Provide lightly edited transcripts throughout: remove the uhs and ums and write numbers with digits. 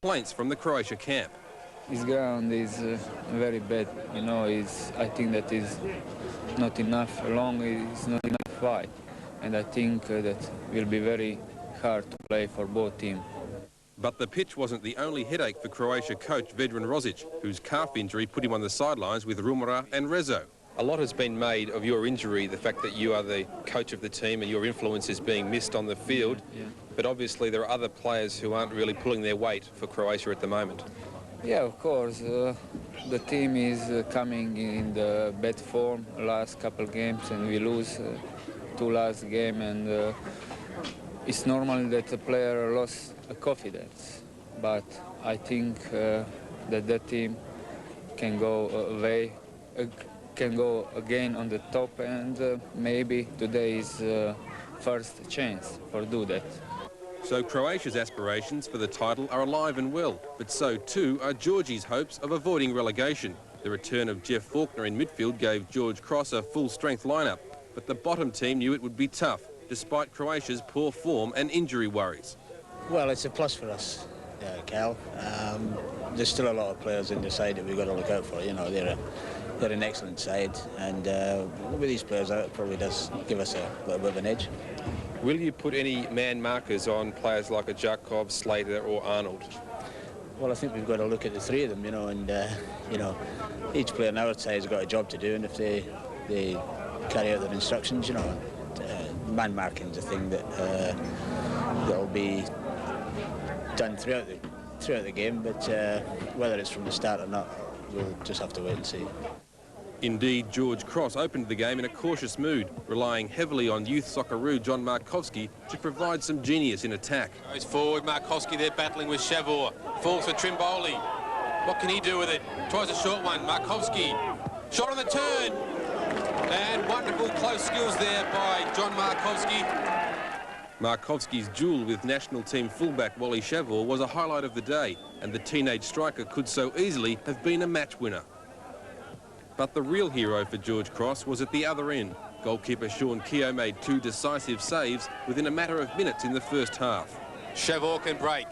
complaints from the Croatia camp. His ground is very bad, you know. I think that is not enough long, it's not enough wide, and I think that will be very hard to play for both teams. But the pitch wasn't the only headache for Croatia coach Vedran Rosic, whose calf injury put him on the sidelines with Rumora and Rezo. A lot has been made of your injury, the fact that you are the coach of the team and your influence is being missed on the field. Yeah. But obviously there are other players who aren't really pulling their weight for Croatia at the moment. Yeah, of course. The team is coming in the bad form last couple games, and we lose two last game, and it's normal that the player lost confidence. But I think that team can go away, can go again on the top, and maybe today is first chance for do that. So Croatia's aspirations for the title are alive and well, but so too are Georgie's hopes of avoiding relegation. The return of Jeff Faulkner in midfield gave George Cross a full-strength lineup, but the bottom team knew it would be tough, despite Croatia's poor form and injury worries. Well, it's a plus for us, Cal. There's still a lot of players in the side that we've got to look out for. You know, they're an excellent side, and with these players out, it probably does give us a little bit of an edge. Will you put any man markers on players like a Jakov, Slater or Arnold? Well, I think we've got to look at the three of them, you know, and, you know, each player on our side has got a job to do, and if they carry out their instructions, you know, man marking is a thing that that'll be done throughout the game, but whether it's from the start or not, we'll just have to wait and see. Indeed, George Cross opened the game in a cautious mood, relying heavily on youth Socceroo John Markovski to provide some genius in attack. Goes forward, Markovski there battling with Shavor. Falls for Trimboli. What can he do with it? Tries a short one. Markovski. Shot on the turn. And wonderful close skills there by John Markovski. Markovski's duel with national team fullback Wally Shavor was a highlight of the day, and the teenage striker could so easily have been a match winner. But the real hero for George Cross was at the other end. Goalkeeper Sean Keogh made two decisive saves within a matter of minutes in the first half. Shavor can break.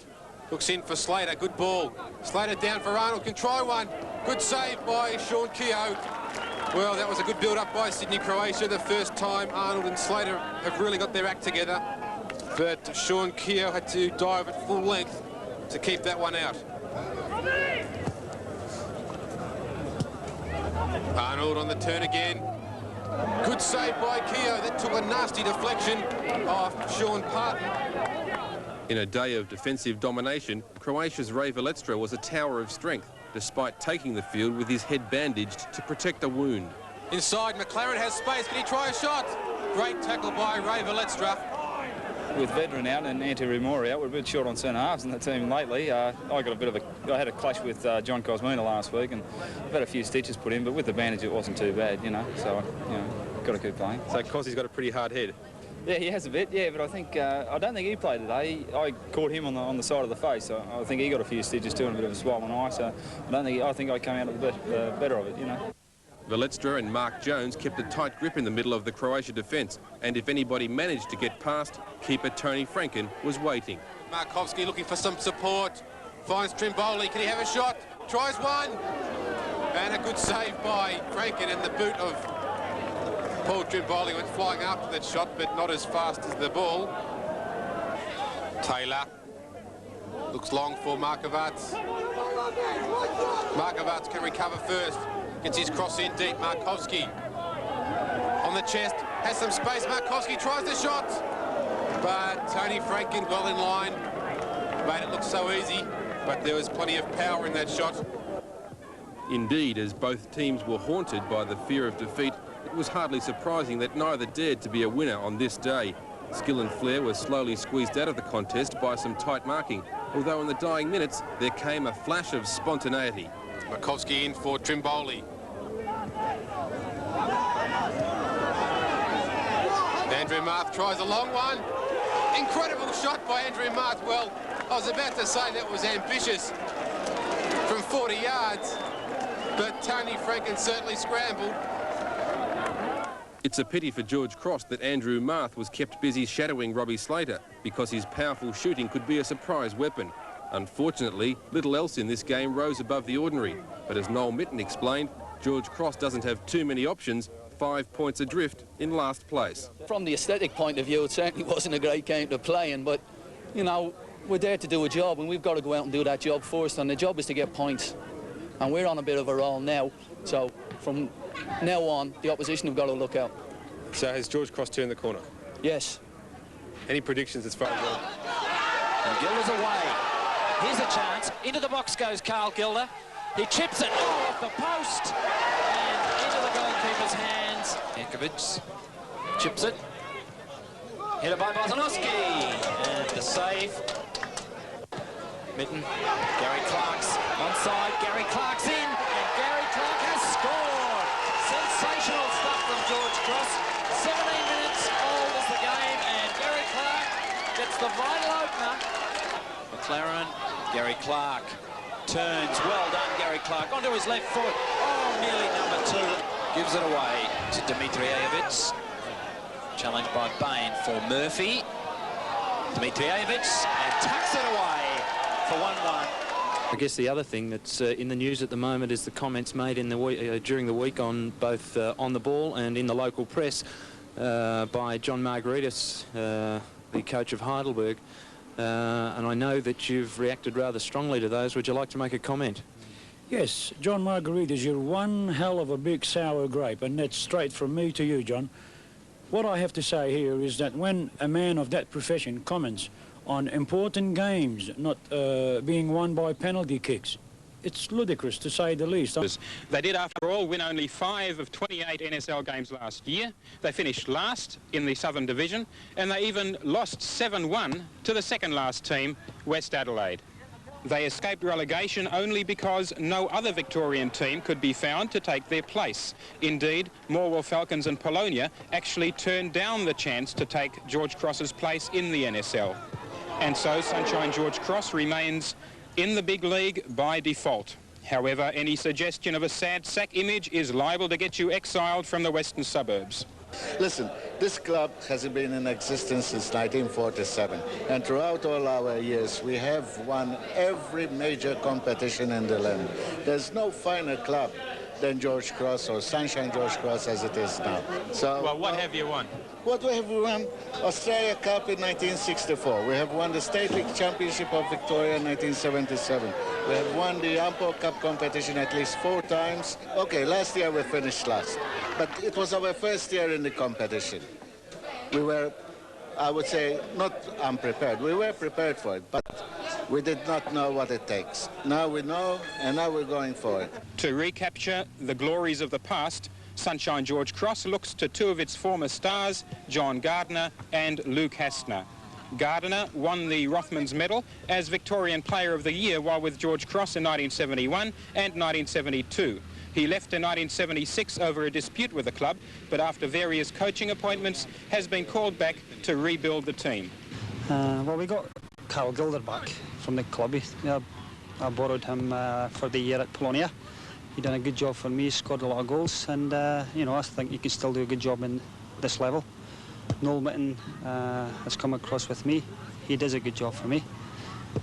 Looks in for Slater. Good ball. Slater down for Arnold. Can try one. Good save by Sean Keogh. Well, that was a good build-up by Sydney, Croatia. The first time Arnold and Slater have really got their act together. But Sean Keogh had to dive at full length to keep that one out. Arnold on the turn again. Good save by Keogh. That took a nasty deflection off Sean Parton. In a day of defensive domination, Croatia's Ray Veletstra was a tower of strength, despite taking the field with his head bandaged to protect a wound. Inside, McLaren has space. Can he try a shot? Great tackle by Ray Veletstra. With Vedran out and Ante Rumora out, we're a bit short on centre halves in the team lately. I had a clash with John Kosmina last week, and I've had a few stitches put in, but with the bandage it wasn't too bad, you know. So, you know, got to keep playing. So Cossy's got a pretty hard head. Yeah, he has a bit. Yeah, but I think I don't think he played today. I caught him on the side of the face. So I think he got a few stitches too and a bit of a swollen eye. So I think I came out of the better of it, you know. Veletstra and Mark Jones kept a tight grip in the middle of the Croatia defence, and if anybody managed to get past, keeper Tony Franken was waiting. Markovski looking for some support. Finds Trimboli. Can he have a shot? Tries one. And a good save by Franken, and the boot of Paul Trimboli went flying after that shot, but not as fast as the ball. Taylor looks long for Markovac. Markovac can recover first. Gets his cross in deep. Markovski on the chest, has some space. Markovski tries the shot, but Tony Franken well in line. Made it look so easy, but there was plenty of power in that shot. Indeed, as both teams were haunted by the fear of defeat, it was hardly surprising that neither dared to be a winner on this day. Skill and flair were slowly squeezed out of the contest by some tight marking, although in the dying minutes there came a flash of spontaneity. Markovski in for Trimboli. Andrew Marth tries a long one. Incredible shot by Andrew Marth. Well, I was about to say that was ambitious from 40 yards, but Tony Franken certainly scrambled. It's a pity for George Cross that Andrew Marth was kept busy shadowing Robbie Slater, because his powerful shooting could be a surprise weapon. Unfortunately, little else in this game rose above the ordinary. But as Noel Mitten explained, George Cross doesn't have too many options, 5 points adrift in last place. From the aesthetic point of view, it certainly wasn't a great game to play in, but, you know, we're there to do a job, and we've got to go out and do that job first, and the job is to get points. And we're on a bit of a roll now, so from now on, the opposition have got to look out. So has George Cross turned the corner? Yes. Any predictions as far as well? And Gilder's away. Here's a chance. Into the box goes Carl Gilder. He chips it off the post and into the goalkeeper's hands. Jankovic chips it. Headed by Bozanowski. And the save. Mitten. Gary Clark's onside. Gary Clark's in. And Gary Clark has scored. Sensational stuff from George Cross. 17 minutes old is the game. And Gary Clark gets the vital opener. McLaren. Gary Clark turns. Well done, Gary Clark. Onto his left foot. Oh, nearly number 2. Gives it away to Dimitrijevic. Challenged by Bain for Murphy. Dimitrijevic and tucks it away for 1-1. I guess the other thing that's in the news at the moment is the comments made in the week, during the week on both on the ball and in the local press by John Margaritis, the coach of Heidelberg. And I know that you've reacted rather strongly to those. Would you like to make a comment? Yes, John Margaritis, you're one hell of a big sour grape, and that's straight from me to you, John. What I have to say here is that when a man of that profession comments on important games not being won by penalty kicks, it's ludicrous, to say the least. They did, after all, win only 5 of 28 NSL games last year. They finished last in the Southern Division, and they even lost 7-1 to the second last team, West Adelaide. They escaped relegation only because no other Victorian team could be found to take their place. Indeed, Morwell Falcons and Polonia actually turned down the chance to take George Cross's place in the NSL. And so Sunshine George Cross remains in the big league by default. However, any suggestion of a sad sack image is liable to get you exiled from the western suburbs. Listen, this club has been in existence since 1947, and throughout all our years we have won every major competition in the land. There's no finer club than George Cross or Sunshine George Cross as it is now. So, well, what have you won? What we have won? Australia Cup in 1964. We have won the State League Championship of Victoria in 1977. We have won the Ampo Cup competition at least 4 times. Okay, last year we finished last, but it was our first year in the competition. We were, I would say, not unprepared. We were prepared for it, but we did not know what it takes. Now we know, and now we're going for it. To recapture the glories of the past, Sunshine George Cross looks to 2 of its former stars, John Gardner and Luke Hastner. Gardner won the Rothmans Medal as Victorian Player of the Year while with George Cross in 1971 and 1972. He left in 1976 over a dispute with the club, but after various coaching appointments has been called back to rebuild the team. Well, we got Carl Gilder back from the club. I borrowed him for the year at Polonia. He done a good job for me, scored a lot of goals, and you know, I think he can still do a good job in this level. Noel Mitten has come across with me. He does a good job for me.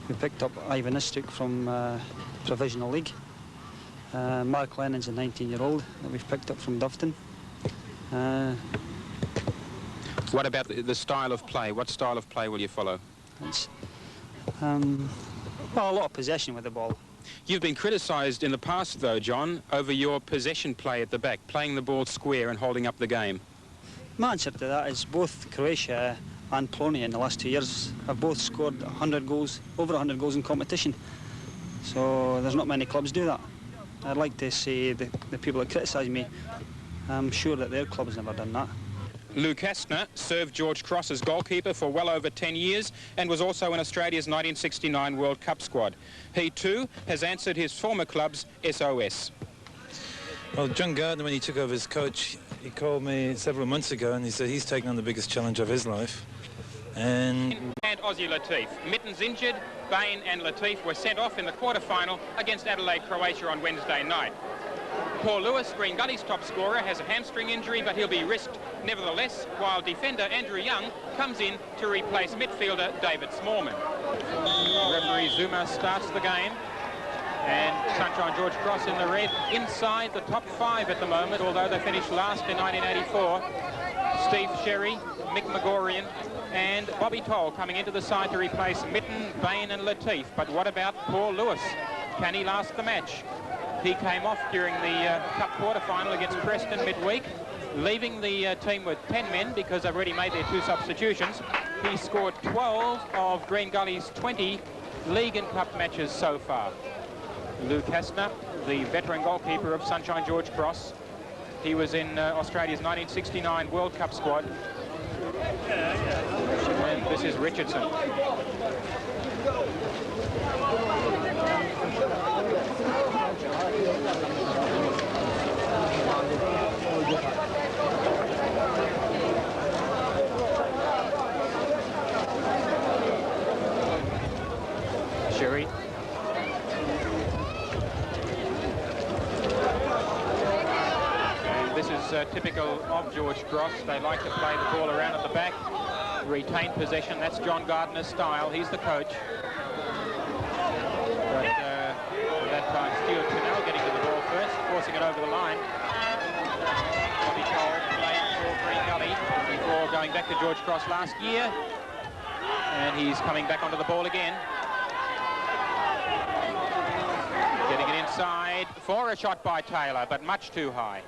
We picked up Ivan Istuk from Provisional League. Mark Lennon's a 19-year-old that we've picked up from Doveton. What about the style of play? What style of play will you follow? It's, well, a lot of possession with the ball. You've been criticised in the past, though, John, over your possession play at the back, playing the ball square and holding up the game. My answer to that is both Croatia and Polonia in the last 2 years have both scored 100 goals, over 100 goals in competition. So there's not many clubs do that. I'd like to say the people that criticise me, I'm sure that their club's never done that. Luke Hastner served George Cross as goalkeeper for well over 10 years and was also in Australia's 1969 World Cup squad. He too has answered his former club's SOS. Well, John Gardner, when he took over as coach, he called me several months ago and he said he's taken on the biggest challenge of his life. And Aussie Latif. Mitten's injured, Bain and Latif were sent off in the quarter-final against Adelaide, Croatia on Wednesday night. Paul Lewis, Green Gully's top scorer, has a hamstring injury, but he'll be risked nevertheless, while defender Andrew Young comes in to replace midfielder David Smallman. Referee Zuma starts the game. And Sunshine George Cross in the red, inside the top 5 at the moment, although they finished last in 1984. Steve Sherry, Mick Megorian, and Bobby Toll coming into the side to replace Mitten, Bain and Latif. But what about Paul Lewis? Can he last the match? He came off during the Cup quarter-final against Preston midweek, leaving the team with 10 men because they've already made their 2 substitutions. He scored 12 of Green Gully's 20 League and Cup matches so far. Lou Kastner, the veteran goalkeeper of Sunshine George Cross. He was in Australia's 1969 World Cup squad. And this is Richardson. Sherry. This is typical of George Cross. They like to play the ball around at the back, retain possession. That's John Gardner's style. He's the coach. But that time, Stuart Cannell getting to the ball first, forcing it over the line. Bobby Cole playing for Green Gully before going back to George Cross last year. And he's coming back onto the ball again. Getting it inside for a shot by Taylor, but much too high.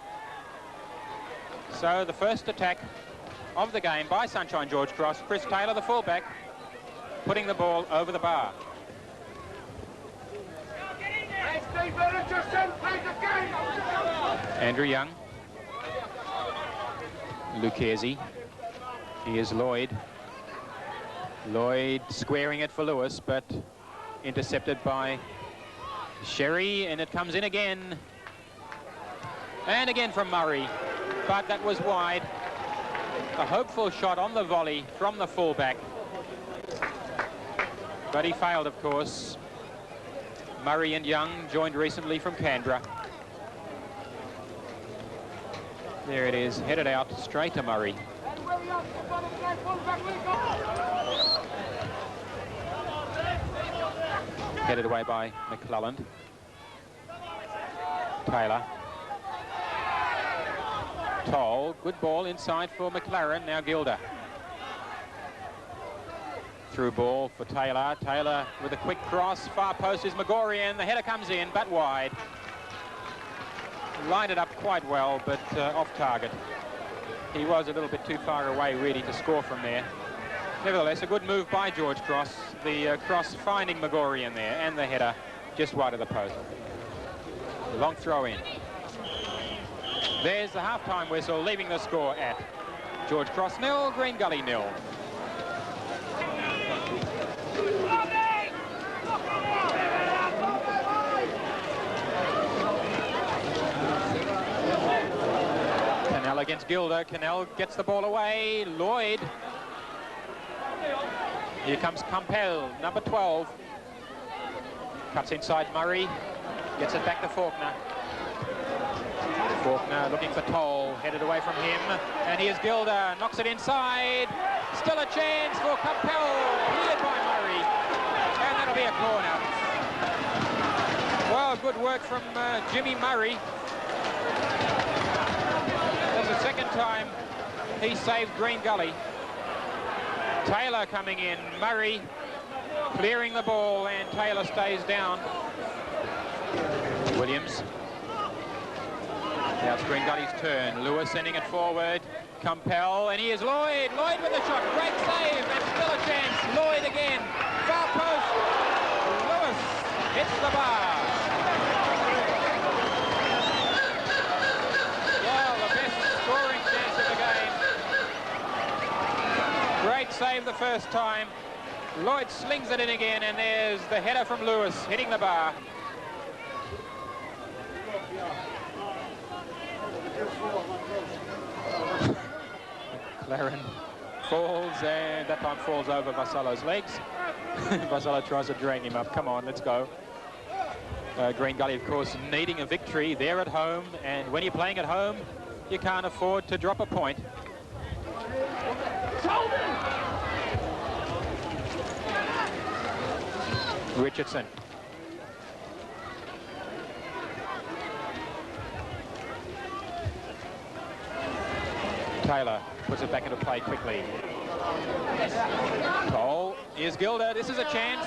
So the first attack of the game by Sunshine George Cross. Chris Taylor, the fullback, putting the ball over the bar. Andrew Young. Lucchese. Here's Lloyd. Lloyd squaring it for Lewis, but intercepted by Sherry, and it comes in again. And again from Murray. But that was wide. A hopeful shot on the volley from the fullback. But he failed, of course. Murray and Young joined recently from Canberra. There it is, headed out straight to Murray. Headed away by McClelland. Taylor. Toll, good ball inside for McLaren, now Gilder. Through ball for Taylor. Taylor with a quick cross, far post is Megorian. The header comes in, but wide. Lined it up quite well, but off target. He was a little bit too far away, really, to score from there. Nevertheless, a good move by George Cross. The cross finding Megorian there, and the header just wide of the post. Long throw in. There's the half-time whistle, leaving the score at George Cross 0, Green Gully 0. Cannell against Gilder. Cannell gets the ball away. Lloyd. Here comes Campbell, number 12. Cuts inside Murray. Gets it back to Faulkner. Faulkner looking for Toll, headed away from him, and here's Gilder, knocks it inside, still a chance for Campbell, cleared by Murray, and that'll be a corner. Well, good work from Jimmy Murray. That's the second time he saved Green Gully. Taylor coming in, Murray clearing the ball, and Taylor stays down. Williams. Now it's Green Gully's turn. Lewis sending it forward. Campbell, and here's Lloyd. Lloyd with the shot. Great save, and still a chance. Lloyd again. Far post. Lewis hits the bar. Well, the best scoring chance of the game. Great save the first time. Lloyd slings it in again, and there's the header from Lewis hitting the bar. McLaren falls, and that time falls over Vassallo's legs. Vassallo tries to drag him up. Come on, let's go. Green Gully, of course, needing a victory. They're at home, and when you're playing at home, you can't afford to drop a point. Richardson. Taylor puts it back into play quickly. Cole, here's Gilder. This is a chance.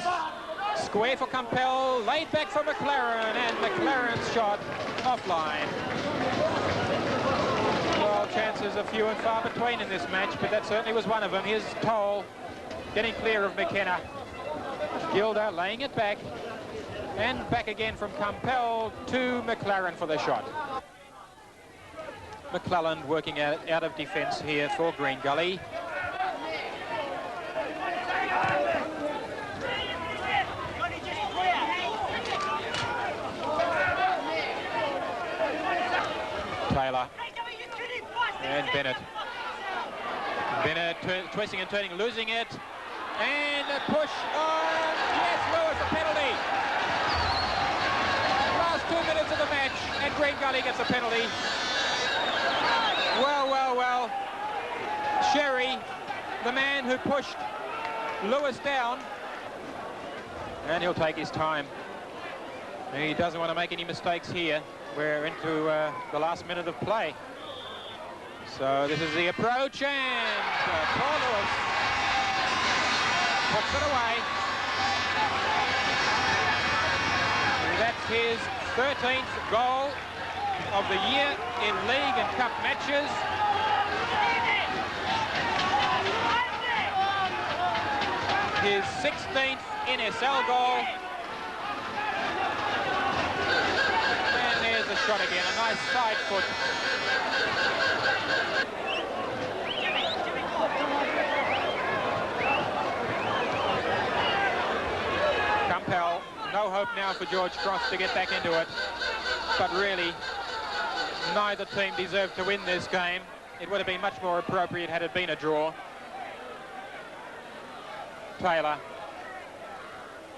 Square for Campbell, laid back for McLaren, and McLaren's shot offline. Well, chances are few and far between in this match, but that certainly was one of them. Here's Toll getting clear of McKenna. Gilder laying it back, and back again from Campbell to McLaren for the shot. McClelland working out of defence here for Green Gully. Taylor and Bennett. Bennett twisting and turning, losing it, and a push on. Yes, Lewis, a penalty. Last 2 minutes of the match, and Green Gully gets a penalty. Well, well, well. Sherry, the man who pushed Lewis down, and he'll take his time. He doesn't want to make any mistakes here. We're into the last minute of play. So this is the approach, and Paul Lewis puts it away. That's his 13th goal of the year in league and cup matches. His 16th NSL goal. And there's a shot again, a nice side foot. Campbell, no hope now for George Cross to get back into it. But really, neither team deserved to win this game. It would have been much more appropriate had it been a draw. Taylor,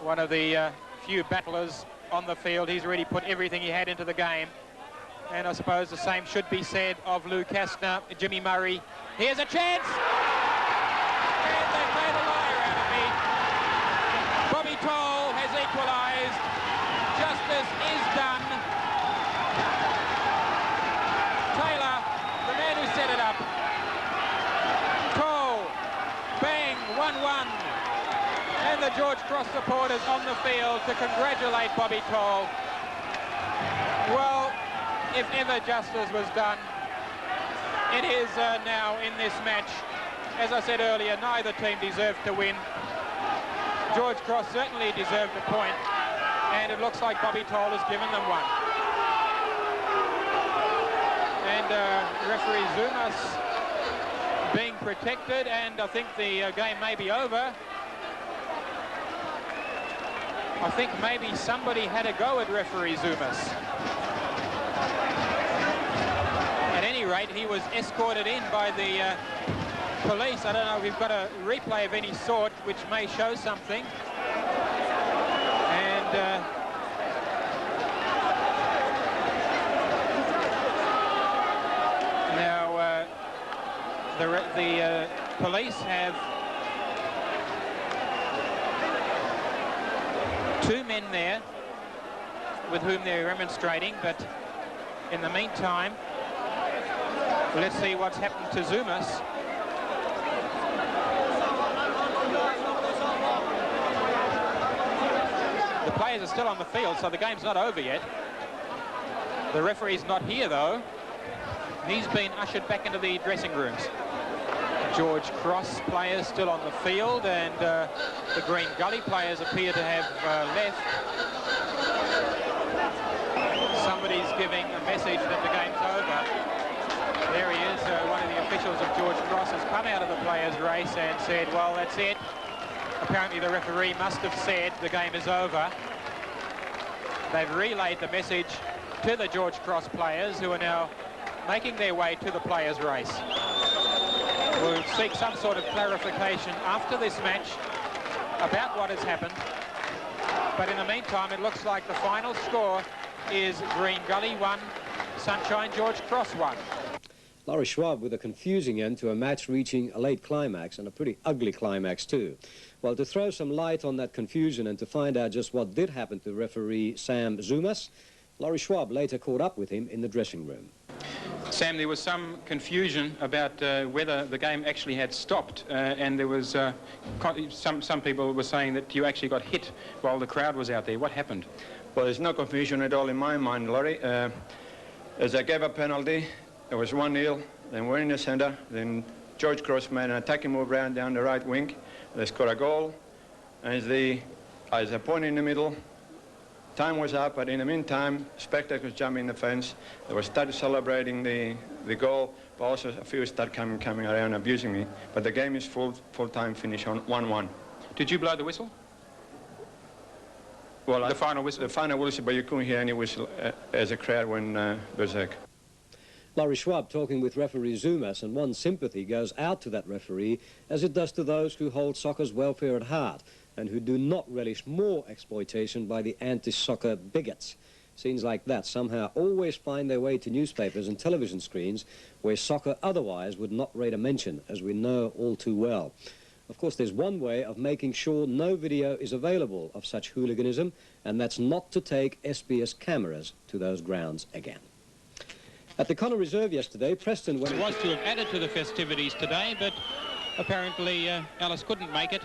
one of the few battlers on the field. He's really put everything he had into the game. And I suppose the same should be said of Lou Kastner. Jimmy Murray. Here's a chance! And they've made a liar out of me. Bobby Toll has equalised. Justice is done. Taylor, the man who set it up. Toll, bang, 1-1. And the George Cross supporters on the field to congratulate Bobby Toll. Well, if ever justice was done, it is now in this match. As I said earlier, neither team deserved to win. George Cross certainly deserved a point, and it looks like Bobby Toll has given them one. And referee Zumas being protected, and I think the game may be over. I think maybe somebody had a go at referee Zumas. At any rate, he was escorted in by the police. I don't know if we've got a replay of any sort which may show something. And now the police have two men there with whom they're remonstrating, but in the meantime, let's see what's happened to Zumas. The players are still on the field, so the game's not over yet. The referee's not here, though. He's been ushered back into the dressing rooms. George Cross players still on the field, and the Green Gully players appear to have left. Somebody's giving a message that the game's over. There he is, one of the officials of George Cross has come out of the players' race and said, well, that's it. Apparently the referee must have said the game is over. They've relayed the message to the George Cross players, who are now making their way to the players' race. We'll seek some sort of clarification after this match about what has happened. But in the meantime, it looks like the final score is Green Gully 1, Sunshine George Cross 1. Laurie Schwab with a confusing end to a match reaching a late climax, and a pretty ugly climax too. Well, to throw some light on that confusion and to find out just what did happen to referee Sam Zumas, Laurie Schwab later caught up with him in the dressing room. Sam, there was some confusion about whether the game actually had stopped, and there was some people were saying that you actually got hit while the crowd was out there. What happened? Well, there's no confusion at all in my mind, Laurie. As I gave a penalty, it was 1-0, then we're in the centre, then George Cross made an attacking move round down the right wing. They scored a goal, and as a point in the middle, time was up, but in the meantime, spectators jumping the fence. They were started celebrating the goal, but also a few started coming around abusing me. But the game is full-time finish on 1-1. Did you blow the whistle? Well, the final whistle? The final whistle, but you couldn't hear any whistle as a crowd when berserk. Laurie Schwab talking with referee Zumas, and one sympathy goes out to that referee as it does to those who hold soccer's welfare at heart and who do not relish more exploitation by the anti-soccer bigots. Scenes like that somehow always find their way to newspapers and television screens where soccer otherwise would not rate a mention, as we know all too well. Of course, there's one way of making sure no video is available of such hooliganism, and that's not to take SBS cameras to those grounds again. At the Connor Reserve yesterday, Preston went... It was to have added to the festivities today, but apparently Alice couldn't make it.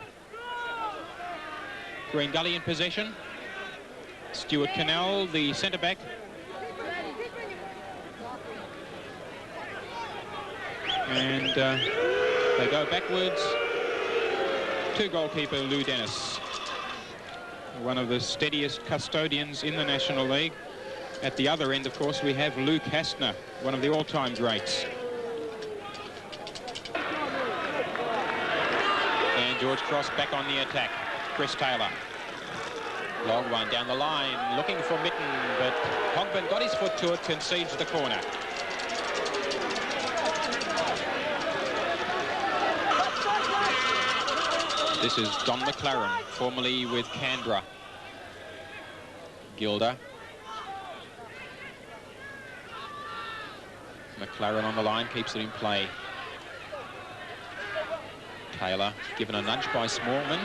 Green Gully in possession. Stuart Cannell, the centre-back. And they go backwards to goalkeeper Lou Dennis, one of the steadiest custodians in the National League. At the other end, of course, we have Lou Kastner, one of the all-time greats. And George Cross back on the attack. Chris Taylor. Long one down the line, looking for Mitten, but Hogben got his foot to it, concedes the corner. This is Don McLaren, formerly with Canberra. Gilder. McLaren on the line, keeps it in play. Taylor given a nudge by Smallman.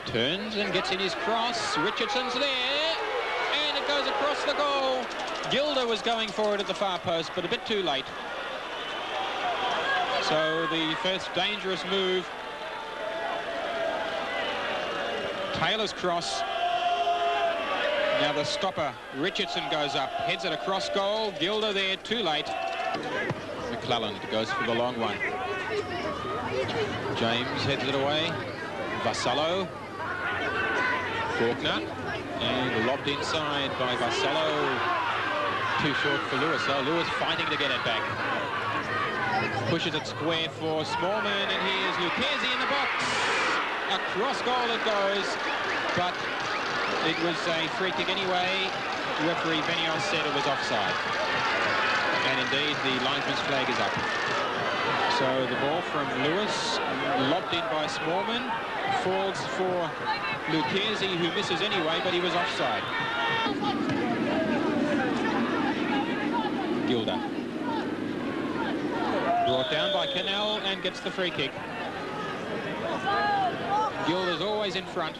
Turns and gets in his cross. Richardson's there, and it goes across the goal. Gilder was going for it at the far post, but a bit too late. So the first dangerous move. Taylor's cross. Now the stopper, Richardson, goes up, heads it across goal. Gilder there, too late. McClelland goes for the long one. James heads it away. Vassallo. Faulkner. And lobbed inside by Vassallo. Too short for Lewis. So Lewis fighting to get it back. Pushes it square for Smallman, and here's Lucchesi in the box. Across goal it goes, but it was a free kick anyway. Referee Venios said it was offside. And indeed, the linesman's flag is up. So the ball from Lewis, lobbed in by Smallman, falls for Lucchesi, who misses anyway, but he was offside. Gilder. Brought down by Cannell and gets the free kick. Gilder's always in front.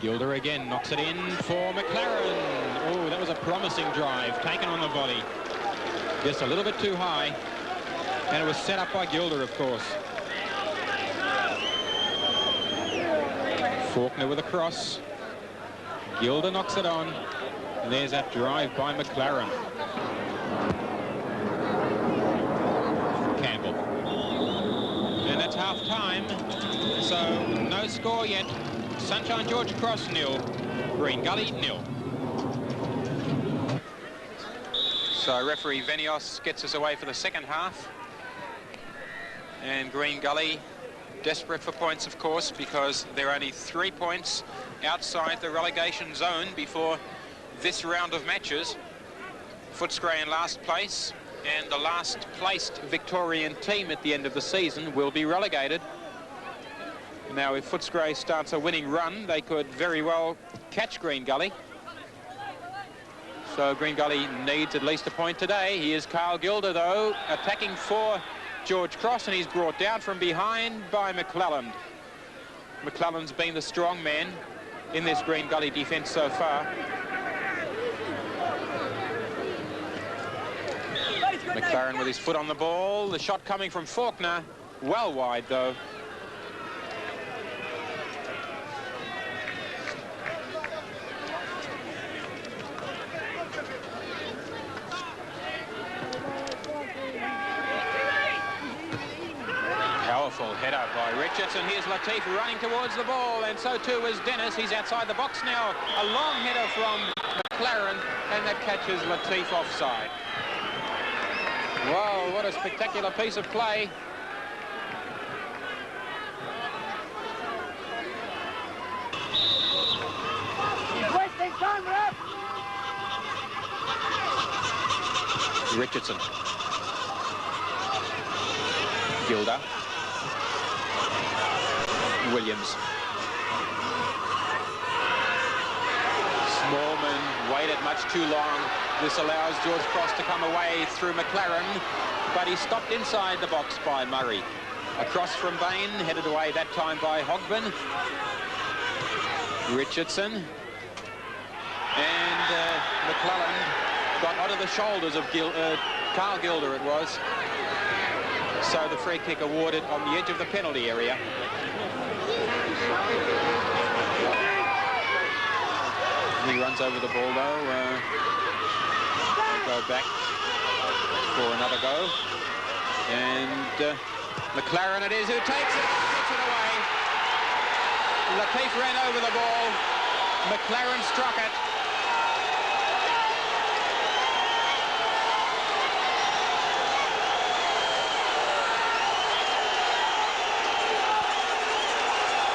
Gilder again knocks it in for McLaren. Oh, that was a promising drive, taken on the volley. Just a little bit too high. And it was set up by Gilder, of course. Faulkner with a cross. Gilder knocks it on. And there's that drive by McLaren. Campbell. And that's half-time. So no score yet. Sunshine George Cross 0, Green Gully 0. So referee Venios gets us away for the second half. And Green Gully desperate for points, of course, because they're only 3 points outside the relegation zone before this round of matches. Footscray in last place, and the last placed Victorian team at the end of the season will be relegated. Now, if Footscray starts a winning run, they could very well catch Green Gully. So Green Gully needs at least a point today. Here's Carl Gilder, though, attacking for George Cross, and he's brought down from behind by McClelland. McClelland's been the strong man in this Green Gully defence so far. McLaren with his foot on the ball. The shot coming from Faulkner. Well wide, though. Powerful header by Richardson. Here's Latif running towards the ball, and so too is Dennis. He's outside the box now. A long header from McLaren, and that catches Latif offside. Wow, what a spectacular piece of play. He's wasting time, ref! Richardson. Gilder. Williams. Smallman waited much too long. This allows George Cross to come away through McLaren, but he stopped inside the box by Murray. Across from Bain, headed away that time by Hogben. Richardson. And McClelland got onto the shoulders of Carl Gilder, it was. So the free kick awarded on the edge of the penalty area. He runs over the ball, though. Go back for another go. And McLaren it is who takes it away. Latif ran over the ball. McLaren struck it.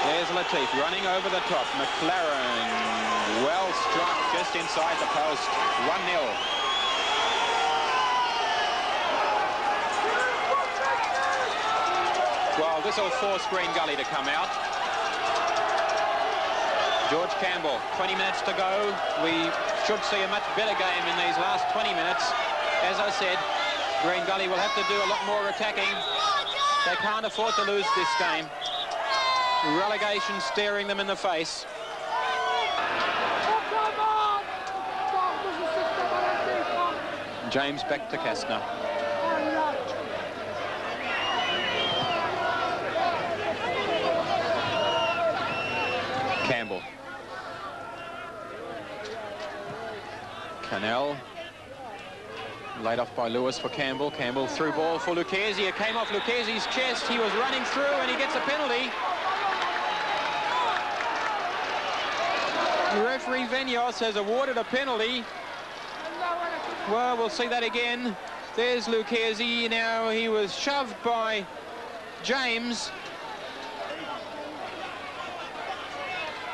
There's Latif running over the top. McLaren, well struck just inside the post. 1-0. Well, this will force Green Gully to come out. George Campbell, 20 minutes to go. We should see a much better game in these last 20 minutes. As I said, Green Gully will have to do a lot more attacking. They can't afford to lose this game. Relegation staring them in the face. James back to Kastner. Campbell. Cannell. Laid off by Lewis for Campbell. Campbell through ball for Lucchesi. It came off Lucchesi's chest. He was running through and he gets a penalty. Referee Venyos has awarded a penalty. Well, we'll see that again. There's Lucchesi. Now he was shoved by James.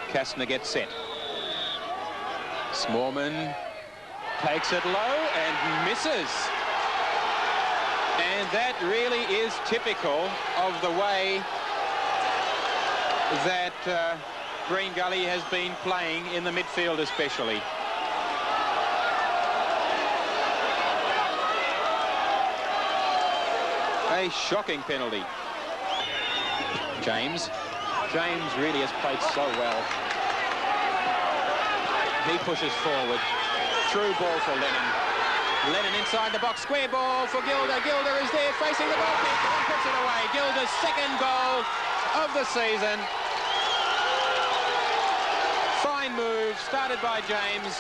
Kastner gets set. Smallman takes it low and misses. And that really is typical of the way that Green Gully has been playing in the midfield especially. A shocking penalty. James really has played so well. He pushes forward. Through ball for Lennon. Lennon inside the box. Square ball for Gilder. Gilder is there facing the goalkeeper and puts it away. Gilder's second goal of the season. Fine move, started by James.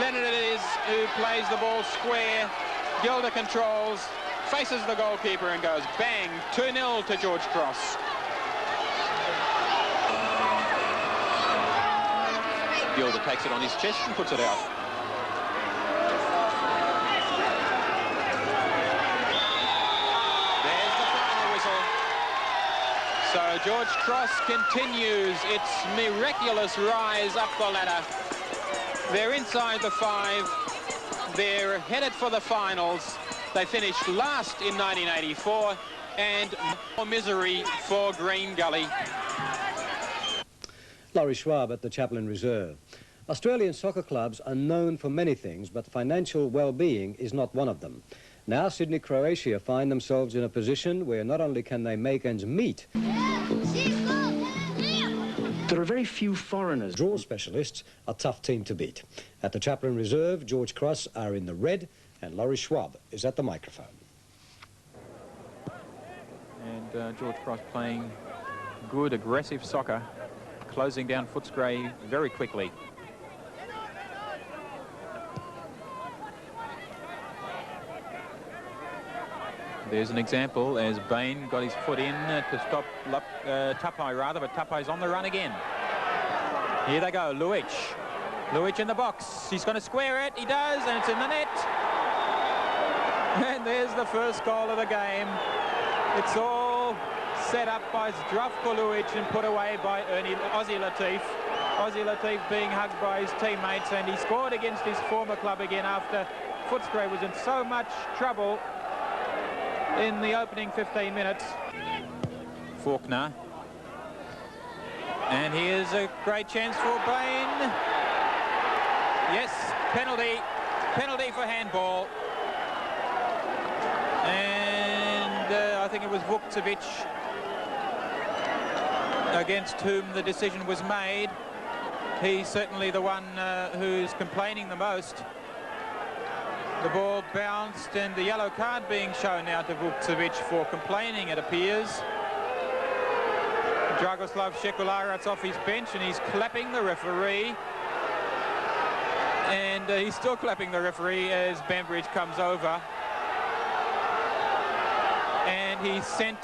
Lennon it is who plays the ball square. Gilder controls, faces the goalkeeper and goes bang, 2-0 to George Cross. Gilder takes it on his chest and puts it out. There's the final whistle. So George Cross continues its miraculous rise up the ladder. They're inside the 5. They're headed for the finals. They finished last in 1984. and more misery for Green Gully. Laurie Schwab at the Chaplin Reserve. Australian soccer clubs are known for many things, but financial well-being is not one of them. Now Sydney Croatia find themselves in a position where not only can they make ends meet, there are very few foreigners. Draw specialists, a tough team to beat. At the Chaplin Reserve, George Cross are in the red and Laurie Schwab is at the microphone. And George Cross playing good, aggressive soccer, closing down Footscray very quickly. There's an example as Bain got his foot in to stop Tapai rather, but Tapai's on the run again. Here they go, Luic. Luic in the box. He's going to square it. He does, and it's in the net. And there's the first goal of the game. It's all set up by Zdravko Luic and put away by Aussie Latif. Aussie Latif being hugged by his teammates, and he scored against his former club again after Footscray was in so much trouble in the opening 15 minutes. Faulkner. And here's a great chance for Bain. Yes, penalty. Penalty for handball. And I think it was Vukcevic against whom the decision was made. He's certainly the one who's complaining the most. The ball bounced and the yellow card being shown now to Vukcevic for complaining, it appears. Dragoslav Shekularats off his bench and he's clapping the referee. And he's still clapping the referee as Bambridge comes over. And he sent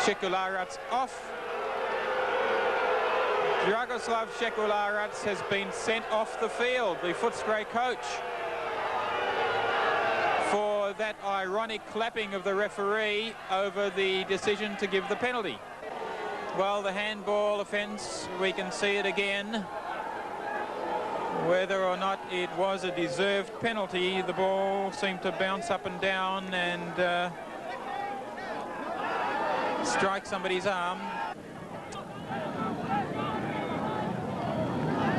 Shekularats off. Dragoslav Shekularats has been sent off the field, the Footscray coach, for that ironic clapping of the referee over the decision to give the penalty. Well, the handball offence, we can see it again. Whether or not it was a deserved penalty, the ball seemed to bounce up and down and strike somebody's arm.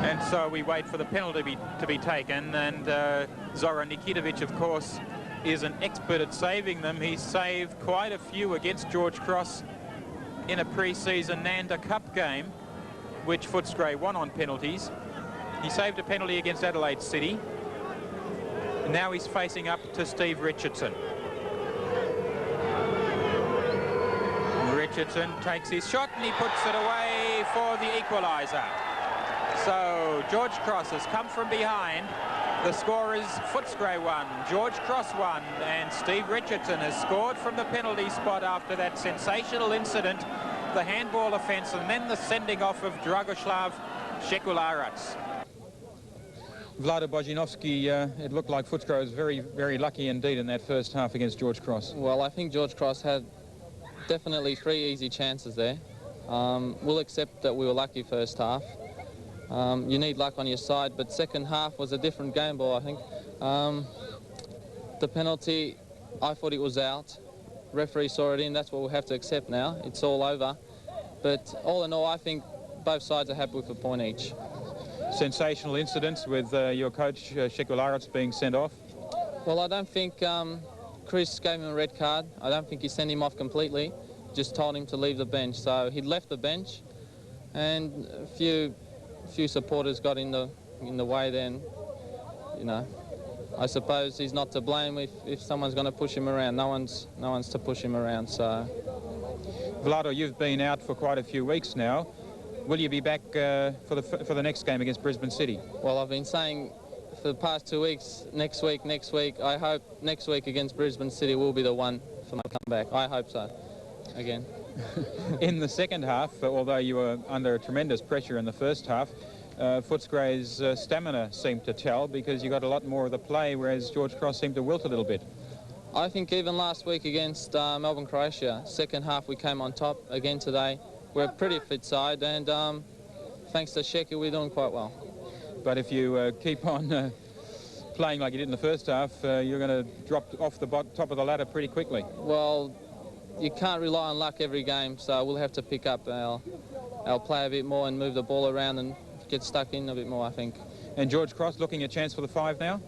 And so we wait for the penalty to be taken, and Zoran Nikitovic, of course, is an expert at saving them. He's saved quite a few against George Cross in a pre-season Nanda Cup game, which Footscray won on penalties. He saved a penalty against Adelaide City. And now he's facing up to Steve Richardson. Richardson takes his shot and he puts it away for the equaliser. So George Cross has come from behind. The score is Footscray 1, George Cross 1, and Steve Richardson has scored from the penalty spot after that sensational incident, the handball offence, and then the sending off of Dragoslav Shekularats. Vlado Bojinovski, it looked like Footscray was very, very lucky indeed in that first half against George Cross. Well, I think George Cross had definitely 3 easy chances there. We'll accept that we were lucky first half. You need luck on your side, but second half was a different game ball, I think. The penalty, I thought it was out. Referee saw it in, that's what we'll have to accept now. It's all over. But all in all, I think both sides are happy with a point each. Sensational incidents with your coach, Shekularats, being sent off? Well, I don't think Chris gave him a red card. I don't think he sent him off completely. Just told him to leave the bench. So he'd left the bench, and a few supporters got in the way then, you know. I suppose he's not to blame if someone's going to push him around. No one's to push him around, so. Vlado, you've been out for quite a few weeks now. Will you be back for the next game against Brisbane City? Well, I've been saying for the past 2 weeks, next week. I hope next week against Brisbane City will be the one for my comeback. I hope so, again. In the second half, although you were under tremendous pressure in the first half, Footscray's stamina seemed to tell because you got a lot more of the play, whereas George Cross seemed to wilt a little bit. I think even last week against Melbourne Croatia, second half we came on top. Again today, we're a pretty fit side, and thanks to Shecky, we're doing quite well. But if you keep on playing like you did in the first half, you're going to drop off the top of the ladder pretty quickly. Well, you can't rely on luck every game, so we'll have to pick up our play a bit more and move the ball around and get stuck in a bit more, I think. And George Cross looking a chance for the 5 now?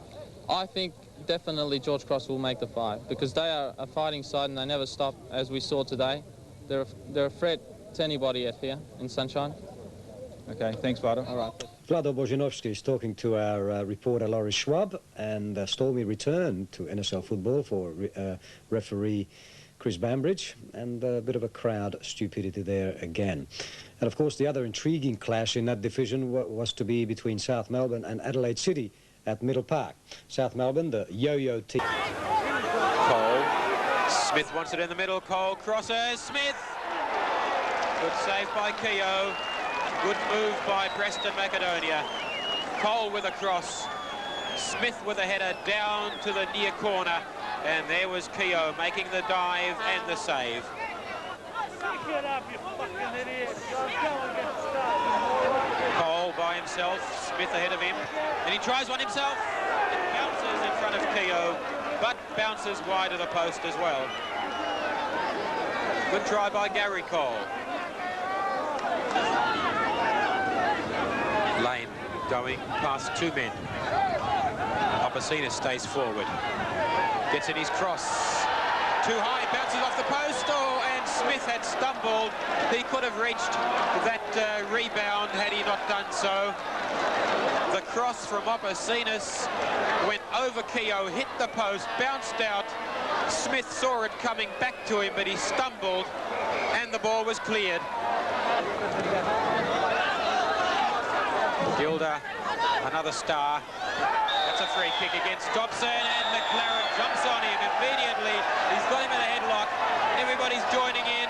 I think definitely George Cross will make the 5 because they are a fighting side and they never stop, as we saw today. They're a threat to anybody out here in Sunshine. Okay, thanks, Vlado. All right. Vlado Bojanovski is talking to our reporter Laurie Schwab, and stormy return to NSL football for referee Chris Bambridge, and a bit of a crowd stupidity there again. And of course the other intriguing clash in that division was to be between South Melbourne and Adelaide City at Middle Park. South Melbourne, the yo-yo team. Cole. Smith wants it in the middle. Cole crosses. Smith. Good save by Keogh. Good move by Preston Macedonia. Cole with a cross. Smith with a header down to the near corner. And there was Keogh making the dive and the save. Cole by himself, Smith ahead of him. And he tries one himself. It bounces in front of Keogh, but bounces wide of the post as well. Good try by Gary Cole. Lane going past 2 men. Opacina stays forward. Gets in his cross. Too high, bounces off the post. Oh, and Smith had stumbled. He could have reached that rebound had he not done so. The cross from Opacinas went over Keogh, hit the post, bounced out. Smith saw it coming back to him, but he stumbled, and the ball was cleared. Gilder, another star. That's a free kick against Dobson, and McLaren jumps on him immediately. He's got him in a headlock. Everybody's joining in,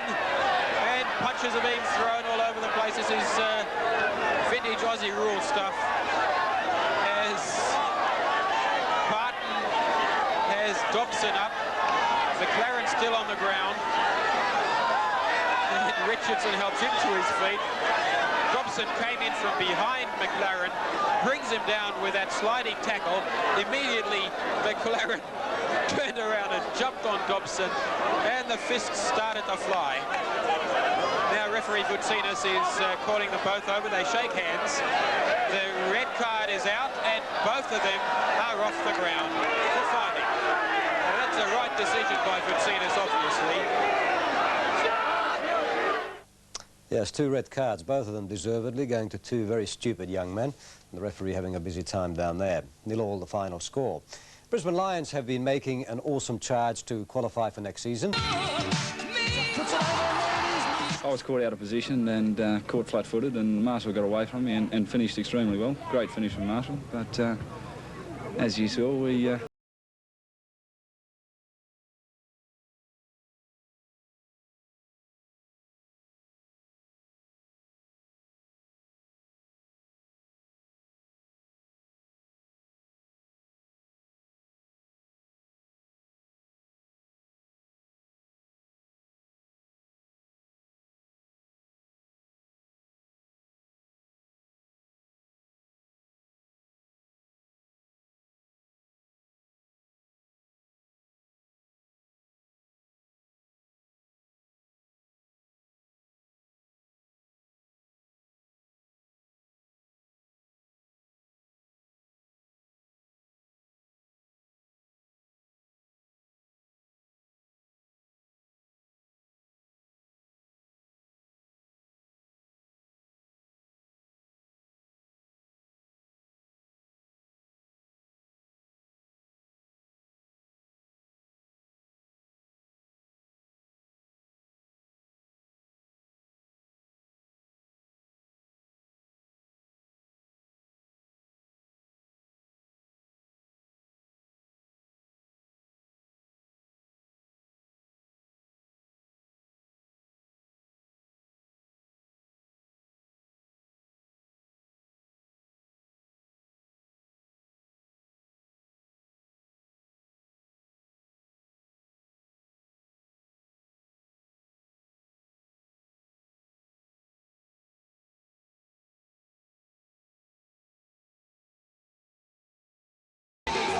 and punches are being thrown all over the place. This is vintage Aussie rule stuff. As Parton has Dobson up, McLaren still on the ground, and Richardson helps him to his feet. Dobson came in from behind McLaren, brings him down with that sliding tackle. Immediately, McLaren turned around and jumped on Dobson, and the fists started to fly. Now referee Vutsinas is calling them both over. They shake hands. The red card is out, and both of them are off the ground for fighting. Now, that's a right decision by Vutsinas, obviously. Yes, 2 red cards, both of them deservedly, going to 2 very stupid young men. And the referee having a busy time down there. 0-0 the final score. Brisbane Lions have been making an awesome charge to qualify for next season. I was caught out of position and caught flat-footed, and Marshall got away from me and finished extremely well. Great finish from Marshall, but as you saw, we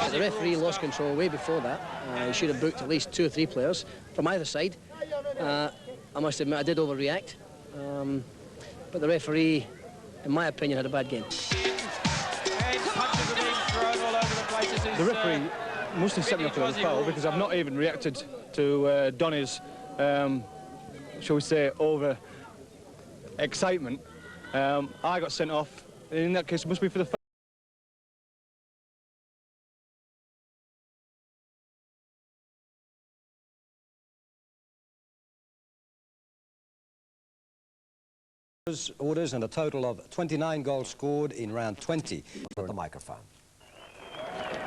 But the referee lost control way before that. He should have booked at least 2 or 3 players from either side. I must admit I did overreact. But the referee, in my opinion, had a bad game. The referee must have sent me off for a foul because I've not even reacted to Donny's, shall we say, over excitement. I got sent off. In that case, it must be for the foul. Orders and a total of 29 goals scored in round 20 at the microphone.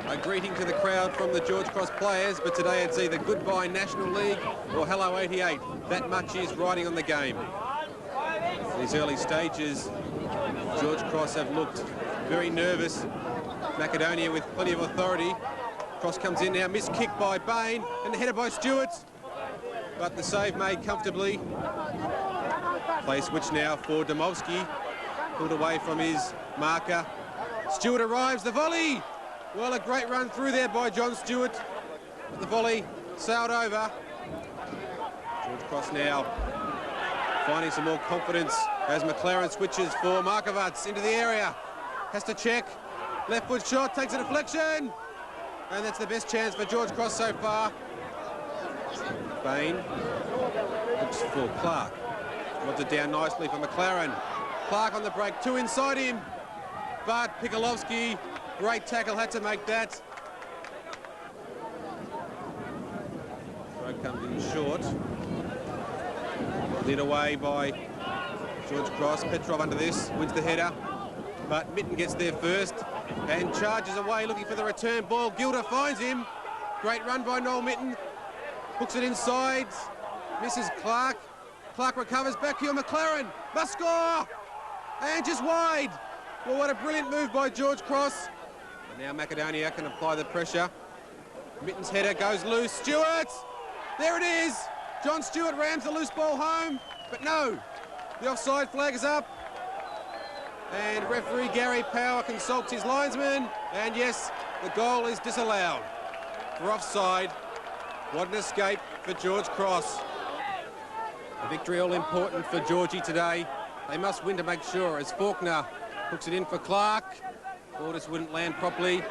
A greeting to the crowd from the George Cross players, but today it's either goodbye National League or hello 88. That much is riding on the game. In these early stages, George Cross have looked very nervous. Macedonia with plenty of authority. Cross comes in now, missed kick by Bain and the header by Stewart. But the save made comfortably. Play switch now for Domovsky. Pulled away from his marker. Stewart arrives, the volley! Well, a great run through there by John Stewart. The volley sailed over. George Cross now finding some more confidence as McLaren switches for Markovac into the area. Has to check. Left foot shot, takes a deflection. And that's the best chance for George Cross so far. Bain looks for Clark. Rods it down nicely for McLaren. Clark on the break, 2 inside him. But Pikolovsky, great tackle, had to make that. Throw comes in short. Led away by George Cross. Petrov under this, wins the header. But Mitten gets there first and charges away looking for the return ball. Gilder finds him. Great run by Noel Mitten. Hooks it inside. Misses Clark. Clark recovers back here. McLaren must score. And just wide. Well, what a brilliant move by George Cross. And now Macedonia can apply the pressure. Mitten's header goes loose. Stewart! There it is. John Stewart rams the loose ball home. But no, the offside flag is up. And referee Gary Power consults his linesman. And yes, the goal is disallowed for offside. What an escape for George Cross. A victory all important for Georgie today. They must win to make sure as Faulkner hooks it in for Clark. Ball just wouldn't land properly.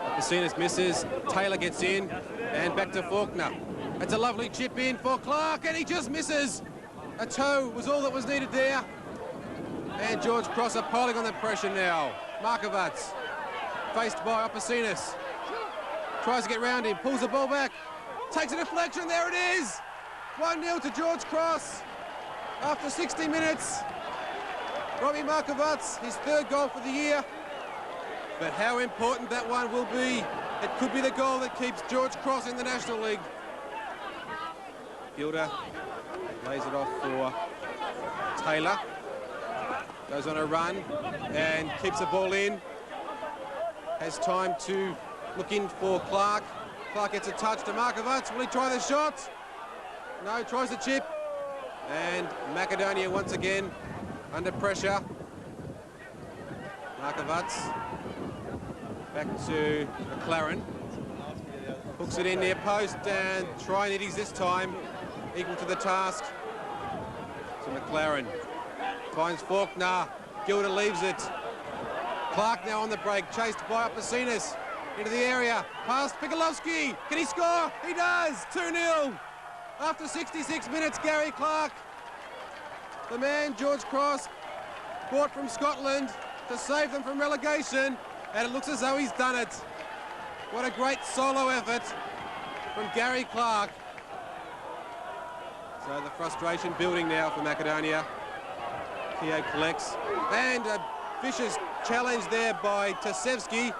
Opasinas misses. Taylor gets in and back to Faulkner. That's a lovely chip in for Clark and he just misses. A toe was all that was needed there. And George Cross are piling on the pressure now. Markovac faced by Opasinas. Tries to get round him, pulls the ball back. Takes a deflection, there it is. 1-0 to George Cross after 60 minutes. Robbie Markovac, his 3rd goal for the year. But how important that one will be. It could be the goal that keeps George Cross in the National League. Gilder lays it off for Taylor. Goes on a run and keeps the ball in. Has time to look in for Clark. Clark gets a touch to Markovac. Will he try the shot? No, tries the chip. And Macedonia once again under pressure. Markovac back to McLaren. Hooks it in near post and trying it is this time. Equal to the task. To McLaren. Finds Faulkner. Gilder leaves it. Clark now on the break, chased by Opasinas. Into the area. Past Pikolovsky. Can he score? He does. 2-0. After 66 minutes, Gary Clark, the man George Cross brought from Scotland to save them from relegation, and it looks as though he's done it. What a great solo effort from Gary Clark. So the frustration building now for Macedonia. Keogh collects, and a vicious challenge there by Tasevski,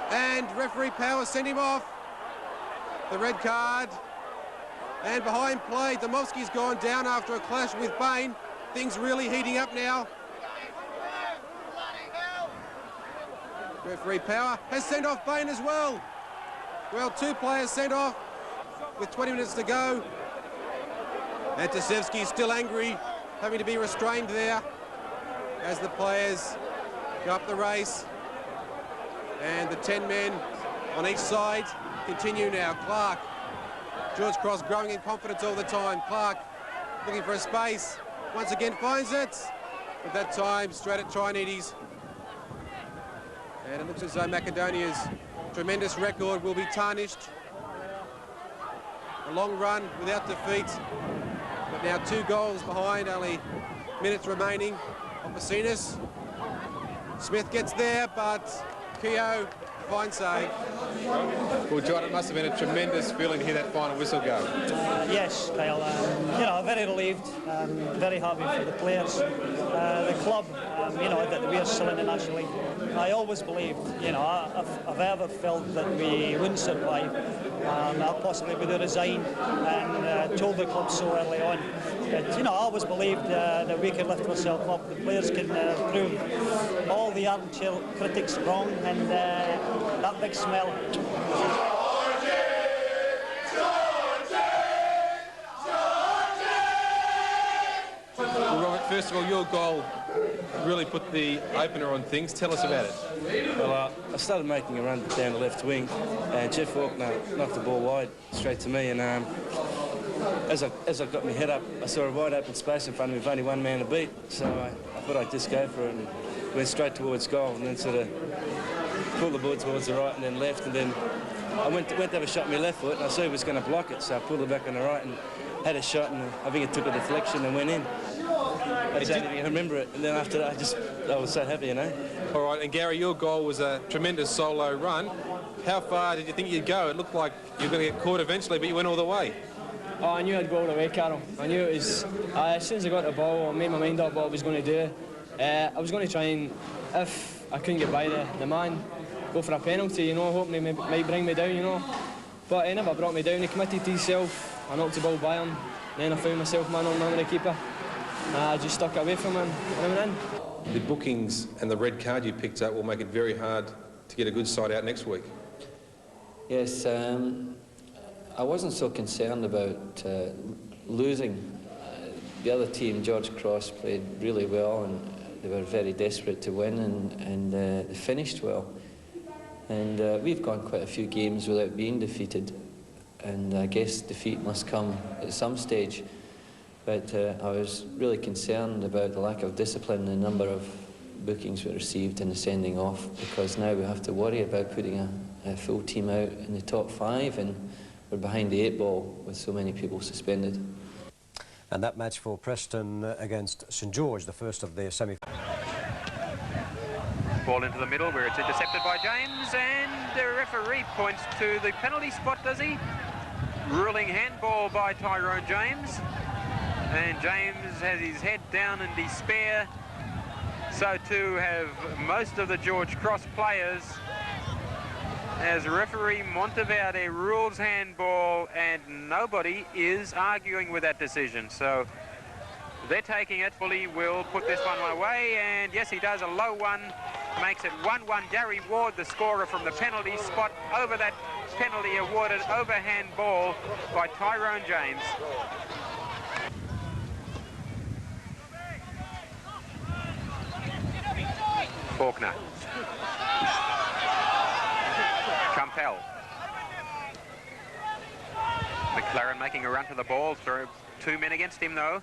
and referee Power sent him off. The red card. And behind play, Domovsky's gone down after a clash with Bain. Things really heating up now. Referee Power has sent off Bain as well. Well, 2 players sent off with 20 minutes to go. And Tasevski still angry, having to be restrained there as the players go up the race. And the 10 men on each side continue now. Clark. George Cross growing in confidence all the time. Clark looking for a space. Once again finds it. But that time straight at Trianides. And it looks as though Macedonia's tremendous record will be tarnished. A long run without defeat. But now 2 goals behind, only minutes remaining. Opposinas. Smith gets there, but Keogh, fine save. Well, John, it must have been a tremendous feeling to hear that final whistle go. Yes, Kyle. You know, very relieved, very happy for the players, the club. You know, that we are still in the National League. I always believed, you know, I've ever felt that we wouldn't survive, and I possibly would have resigned and told the club so early on. But, you know, I always believed that we could lift ourselves up. The players can prove all the armchair critics wrong, and that big smell. Well, Robert, first of all, your goal really put the opener on things. Tell us about it. Well, I started making a run down the left wing, and Jeff Faulkner knocked the ball wide straight to me, and as I got my head up, I saw a wide open space in front of me with only one man to beat, so I thought I'd just go for it and went straight towards goal, and then sort of pulled the ball towards the right and then left, and then I went to have a shot with my left foot, and I saw he was going to block it, so I pulled it back on the right and had a shot, and I think it took a deflection and went in. That's the only thing I remember it, and then after that I was so happy, you know. All right, and Gary, your goal was a tremendous solo run. How far did you think you'd go? It looked like you were going to get caught eventually, but you went all the way. Oh, I knew I'd go all the way, Carol. I knew it was, as soon as I got the ball, I made my mind up what I was going to do. I was going to try and, if I couldn't get by the man, go for a penalty, you know, hoping he might bring me down, you know. But he never brought me down. He committed to himself. I knocked the ball by him. Then I found myself man on man with the keeper. I just stuck away from him and I went in. The bookings and the red card you picked up will make it very hard to get a good side out next week. Yes, I wasn't so concerned about losing. The other team, George Cross, played really well, and they were very desperate to win, and they finished well. And we've gone quite a few games without being defeated, and I guess defeat must come at some stage. But I was really concerned about the lack of discipline and the number of bookings we received in the sending off, because now we have to worry about putting a full team out in the top 5, and we're behind the 8 ball with so many people suspended. And that match for Preston against St George, the first of the semi-finals. Ball into the middle where it's intercepted by James, and the referee points to the penalty spot, does he? Ruling handball by Tyrone James. And James has his head down in despair. So too have most of the George Cross players, as referee Monteverde rules handball, and nobody is arguing with that decision. So they're taking it. Fully will put this one away, and yes, he does, a low one. Makes it 1-1. Gary Ward, the scorer from the penalty spot, over that penalty awarded overhand ball by Tyrone James. Faulkner. Champel. McLaren making a run to the ball. Through 2 men against him, though.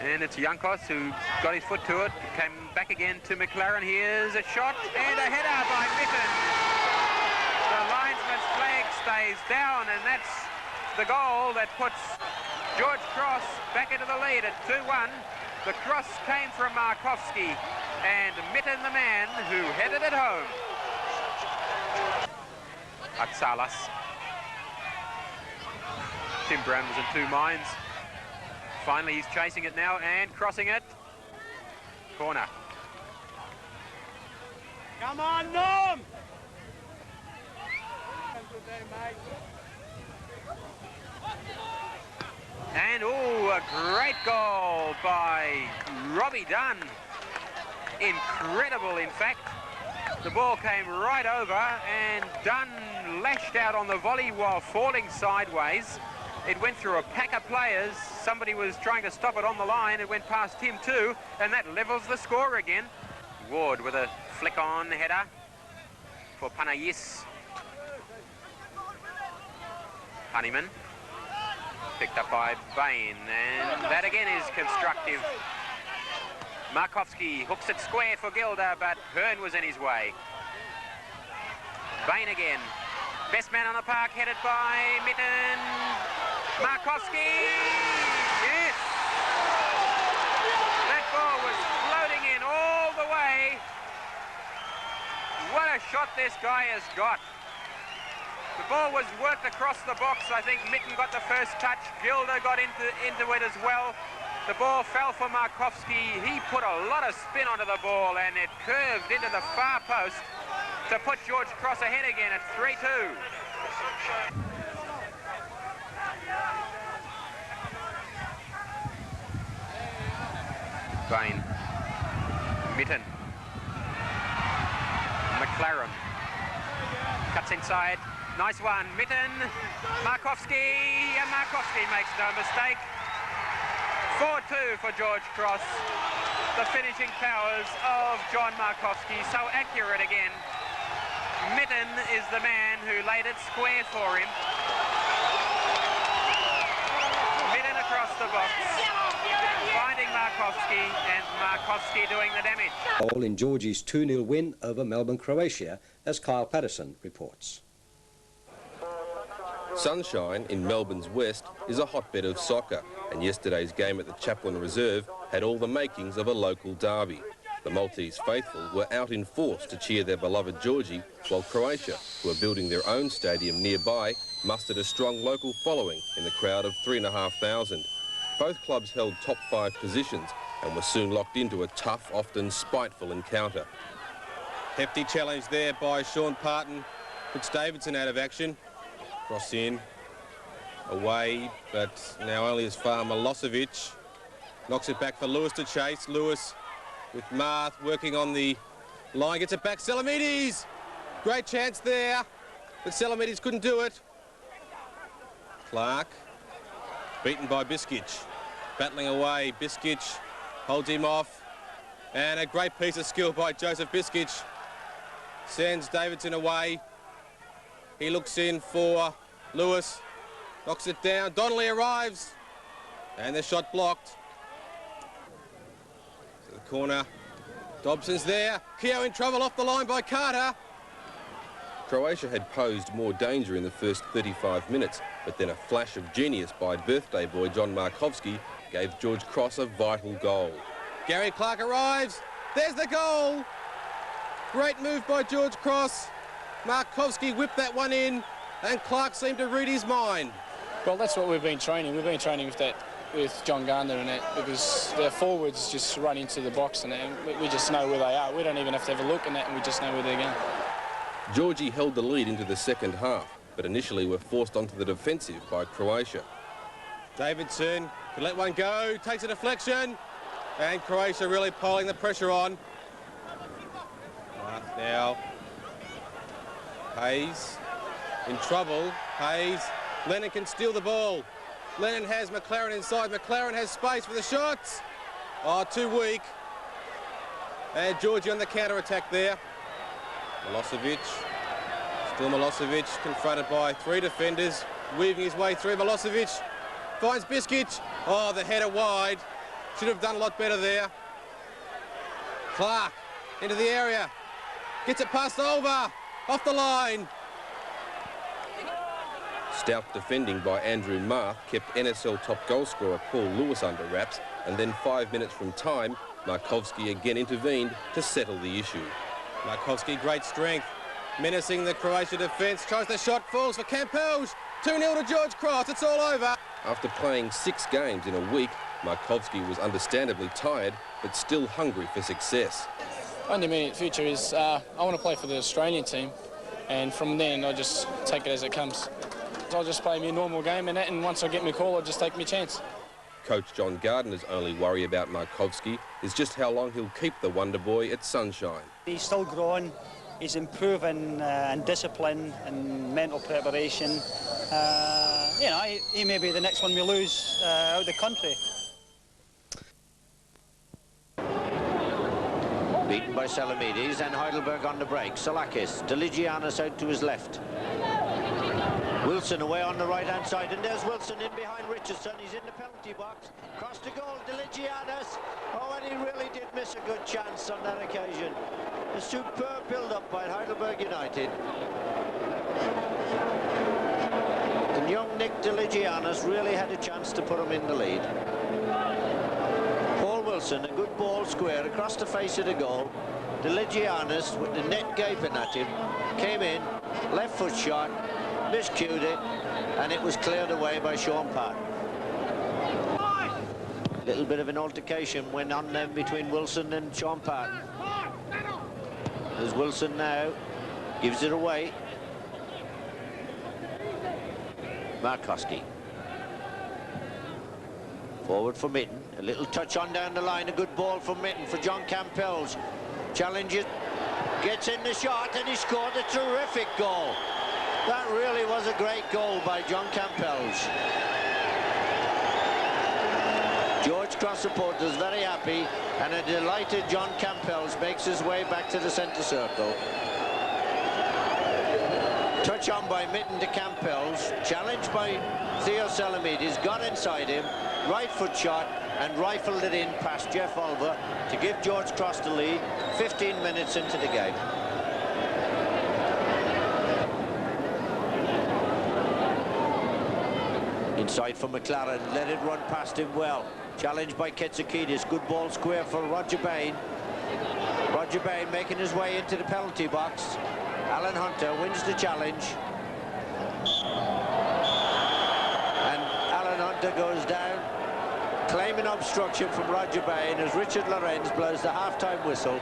And it's Jankos who got his foot to it. Came back again to McLaren. Here's a shot and a header by Mitten. The linesman's flag stays down, and that's the goal that puts George Cross back into the lead at 2-1. The cross came from Markovsky, and Mitten, the man who headed it home. Atsalas. Tim Brown was in 2 minds. Finally, he's chasing it now and crossing it. Corner. Come on, Norm! And, oh, a great goal by Robbie Dunn. Incredible, in fact. The ball came right over, and Dunn lashed out on the volley while falling sideways. It went through a pack of players. Somebody was trying to stop it on the line. It went past him too, and that levels the score again. Ward with a flick-on header. for Panayis. Honeyman. Picked up by Bain, and that again is constructive. Markovski hooks it square for Gilder, but Hearn was in his way. Bain again. Best man on the park, headed by Mitten. Markovski! Yes! That ball was floating in all the way. What a shot this guy has got. The ball was worked across the box. I think Mitten got the first touch. Gilder got into it as well. The ball fell for Markovski. He put a lot of spin onto the ball, and it curved into the far post to put George Cross ahead again at 3-2. Bain. Mitten. McLaren. Cuts inside. Nice one. Mitten. Markovski. And Markovski makes no mistake. 4-2 for George Cross. The finishing powers of John Markovski. So accurate again. Mitten is the man who laid it square for him. Mitten across the box. Finding Markovski, and Markovski doing the damage. All in Georgie's 2-0 win over Melbourne, Croatia, as Kyle Patterson reports. Sunshine in Melbourne's west is a hotbed of soccer, and yesterday's game at the Chaplin Reserve had all the makings of a local derby. The Maltese faithful were out in force to cheer their beloved Georgie, while Croatia, who are building their own stadium nearby, mustered a strong local following in the crowd of 3,500. Both clubs held top 5 positions and were soon locked into a tough, often spiteful encounter. Hefty challenge there by Sean Parton. Puts Davidson out of action. Cross in. Away, but now only as far. Milosevic knocks it back for Lewis to chase. Lewis with Marth working on the line. Gets it back. Selimides! Great chance there, but Selimides couldn't do it. Clark beaten by Biskic. Battling away. Biskic holds him off. And a great piece of skill by Joseph Biskic. Sends Davidson away. He looks in for Lewis. Knocks it down. Donnelly arrives. And the shot blocked. To the corner. Dobson's there. Keogh in trouble, off the line by Carter. Croatia had posed more danger in the first 35 minutes, but then a flash of genius by birthday boy John Markovski gave George Cross a vital goal. Gary Clark arrives. There's the goal. Great move by George Cross. Markovski whipped that one in, and Clark seemed to read his mind. Well, that's what we've been training. We've been training with John Gardner and that, because their forwards just run into the box and we just know where they are. We don't even have to have a look in that, and we just know where they're going. Georgie held the lead into the second half, but initially were forced onto the defensive by Croatia. Davidson can let one go, takes a deflection, and Croatia really piling the pressure on. Now, Hayes in trouble. Hayes, Lennon can steal the ball. Lennon has McLaren inside. McLaren has space for the shots. Oh, too weak. And Georgie on the counter-attack there. Milosevic, still Milosevic, confronted by 3 defenders, weaving his way through. Milosevic finds Biskic. Oh, the header wide. Should have done a lot better there. Clark into the area. Gets it past over. Off the line. Stout defending by Andrew Marth kept NSL top goalscorer Paul Lewis under wraps, and then 5 minutes from time, Markovski again intervened to settle the issue. Markovski, great strength, menacing the Croatia defence. Tries the shot, falls for Campbell. 2-0 to George Cross. It's all over. After playing 6 games in a week, Markovski was understandably tired, but still hungry for success. My immediate future is I want to play for the Australian team, and from then I'll just take it as it comes. I'll just play me a normal game and that, and once I get my call, I'll just take my chance. Coach John Gardner's only worry about Markovski is just how long he'll keep the wonder boy at Sunshine. He's still growing, he's improving in discipline and mental preparation. You know, he may be the next one we lose out of the country. Beaten by Salamides, and Heidelberg on the break. Salakis, Deligiannis out to his left. Wilson away on the right-hand side, and there's Wilson in behind Richardson. He's in the penalty box. Cross to goal, Deligiannis. Oh, and he really did miss a good chance on that occasion. A superb build-up by Heidelberg United. And young Nick Deligiannis really had a chance to put him in the lead. Paul Wilson, a good ball square across the face of the goal. Deligiannis, with the net gaping at him, came in, left foot shot, miscued it, and it was cleared away by Sean Patton. Little bit of an altercation went on then between Wilson and Sean Patton. As Wilson now gives it away. Markowski. Forward for Mitten. A little touch on down the line. A good ball from Mitten for John Campbells. Challenges, gets in the shot, and he scored a terrific goal. That really was a great goal by John Campbells. George Cross supporters very happy, and a delighted John Campbells makes his way back to the centre circle. Touch on by Mitten to Campbells, challenged by Theo Salamides, got inside him, right foot shot, and rifled it in past Jeff Olver to give George Cross the lead 15 minutes into the game. Inside for McLaren, let it run past him well. Challenged by Ketsikidis, good ball square for Roger Bain. Roger Bain making his way into the penalty box. Alan Hunter wins the challenge. And Alan Hunter goes down, claiming obstruction from Roger Bain as Richard Lorenz blows the half-time whistle.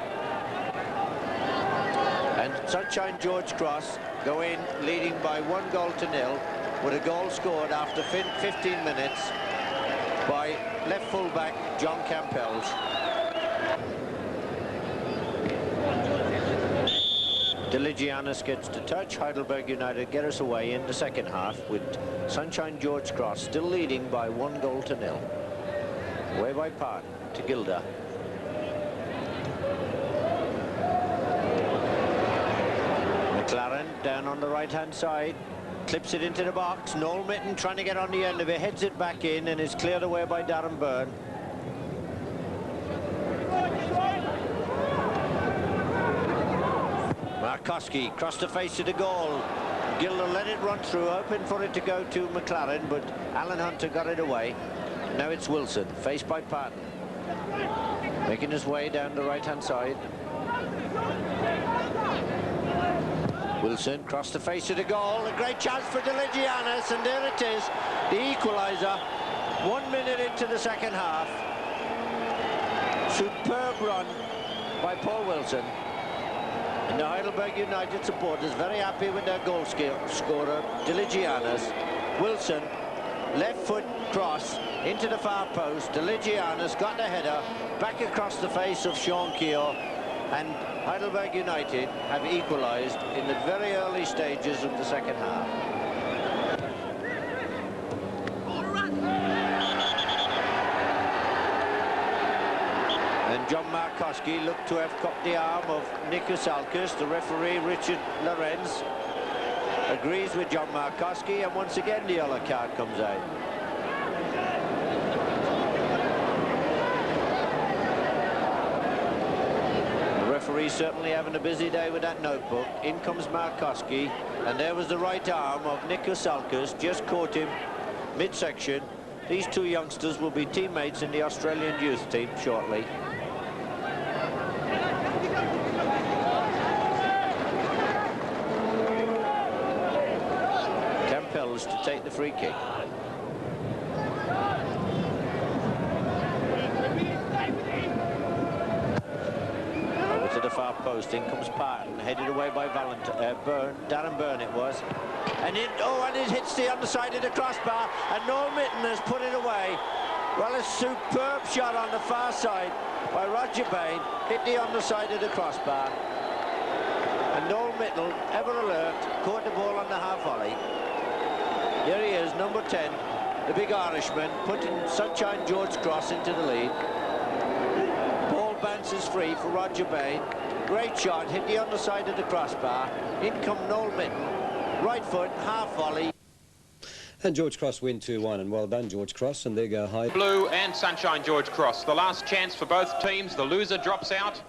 And Sunshine George Cross go in leading by 1-0 with a goal scored after 15 minutes by left full-back John Campbells. Deligiannis gets to touch. Heidelberg United get us away in the second half with Sunshine George Cross still leading by 1-0. Away by Patton to Gilda. McLaren down on the right-hand side. Clips it into the box. Noel Mitten trying to get on the end of it, heads it back in, and is cleared away by Darren Byrne. Markowski crossed the face of the goal. Gilder let it run through, hoping for it to go to McLaren, but Alan Hunter got it away. Now it's Wilson, faced by Patton. Making his way down the right-hand side. Wilson crossed the face of the goal. A great chance for Deligiannis, and there it is, the equaliser. 1 minute into the second half. Superb run by Paul Wilson. And the Heidelberg United supporters very happy with their goal scorer, Deligiannis. Wilson, left foot cross into the far post. Deligiannis got the header back across the face of Sean Keogh, and Heidelberg United have equalised in the very early stages of the second half. And John Markowski looked to have caught the arm of Nick Usalkis. The referee, Richard Lorenz, agrees with John Markowski, and once again the yellow card comes out. Referee certainly having a busy day with that notebook. In comes Markowski, and there was the right arm of Nick Usalkis, just caught him midsection. These two youngsters will be teammates in the Australian youth team shortly. Campbells to take the free kick. To the far post, in comes Patton, headed away by Byrne, Darren Byrne it was, and it hits the underside of the crossbar, and Noel Mitten has put it away. Well, a superb shot on the far side by Roger Bain, hit the underside of the crossbar, and Noel Mitten, ever alert, caught the ball on the half volley. Here he is, number 10, the big Irishman, putting Sunshine George Cross into the lead. Paul bounces free for Roger Bain. Great shot, hit the underside of the crossbar. In come Noel Mitten. Right foot, half volley. And George Cross win 2-1, and well done, George Cross, and they go high. Blue and Sunshine George Cross. The last chance for both teams. The loser drops out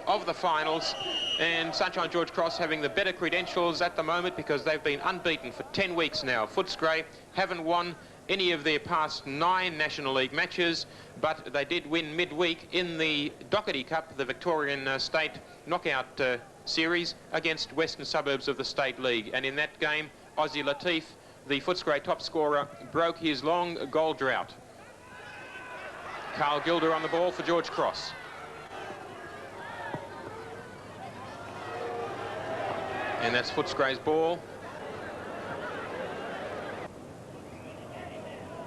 of the finals, and Sunshine George Cross having the better credentials at the moment because they've been unbeaten for 10 weeks now. Footscray haven't won any of their past 9 National League matches, but they did win midweek in the Doherty Cup, the Victorian State Knockout Series, against Western Suburbs of the State League. And in that game, Aussie Latif, the Footscray top scorer, broke his long goal drought. Carl Gilder on the ball for George Cross. And that's Footscray's ball.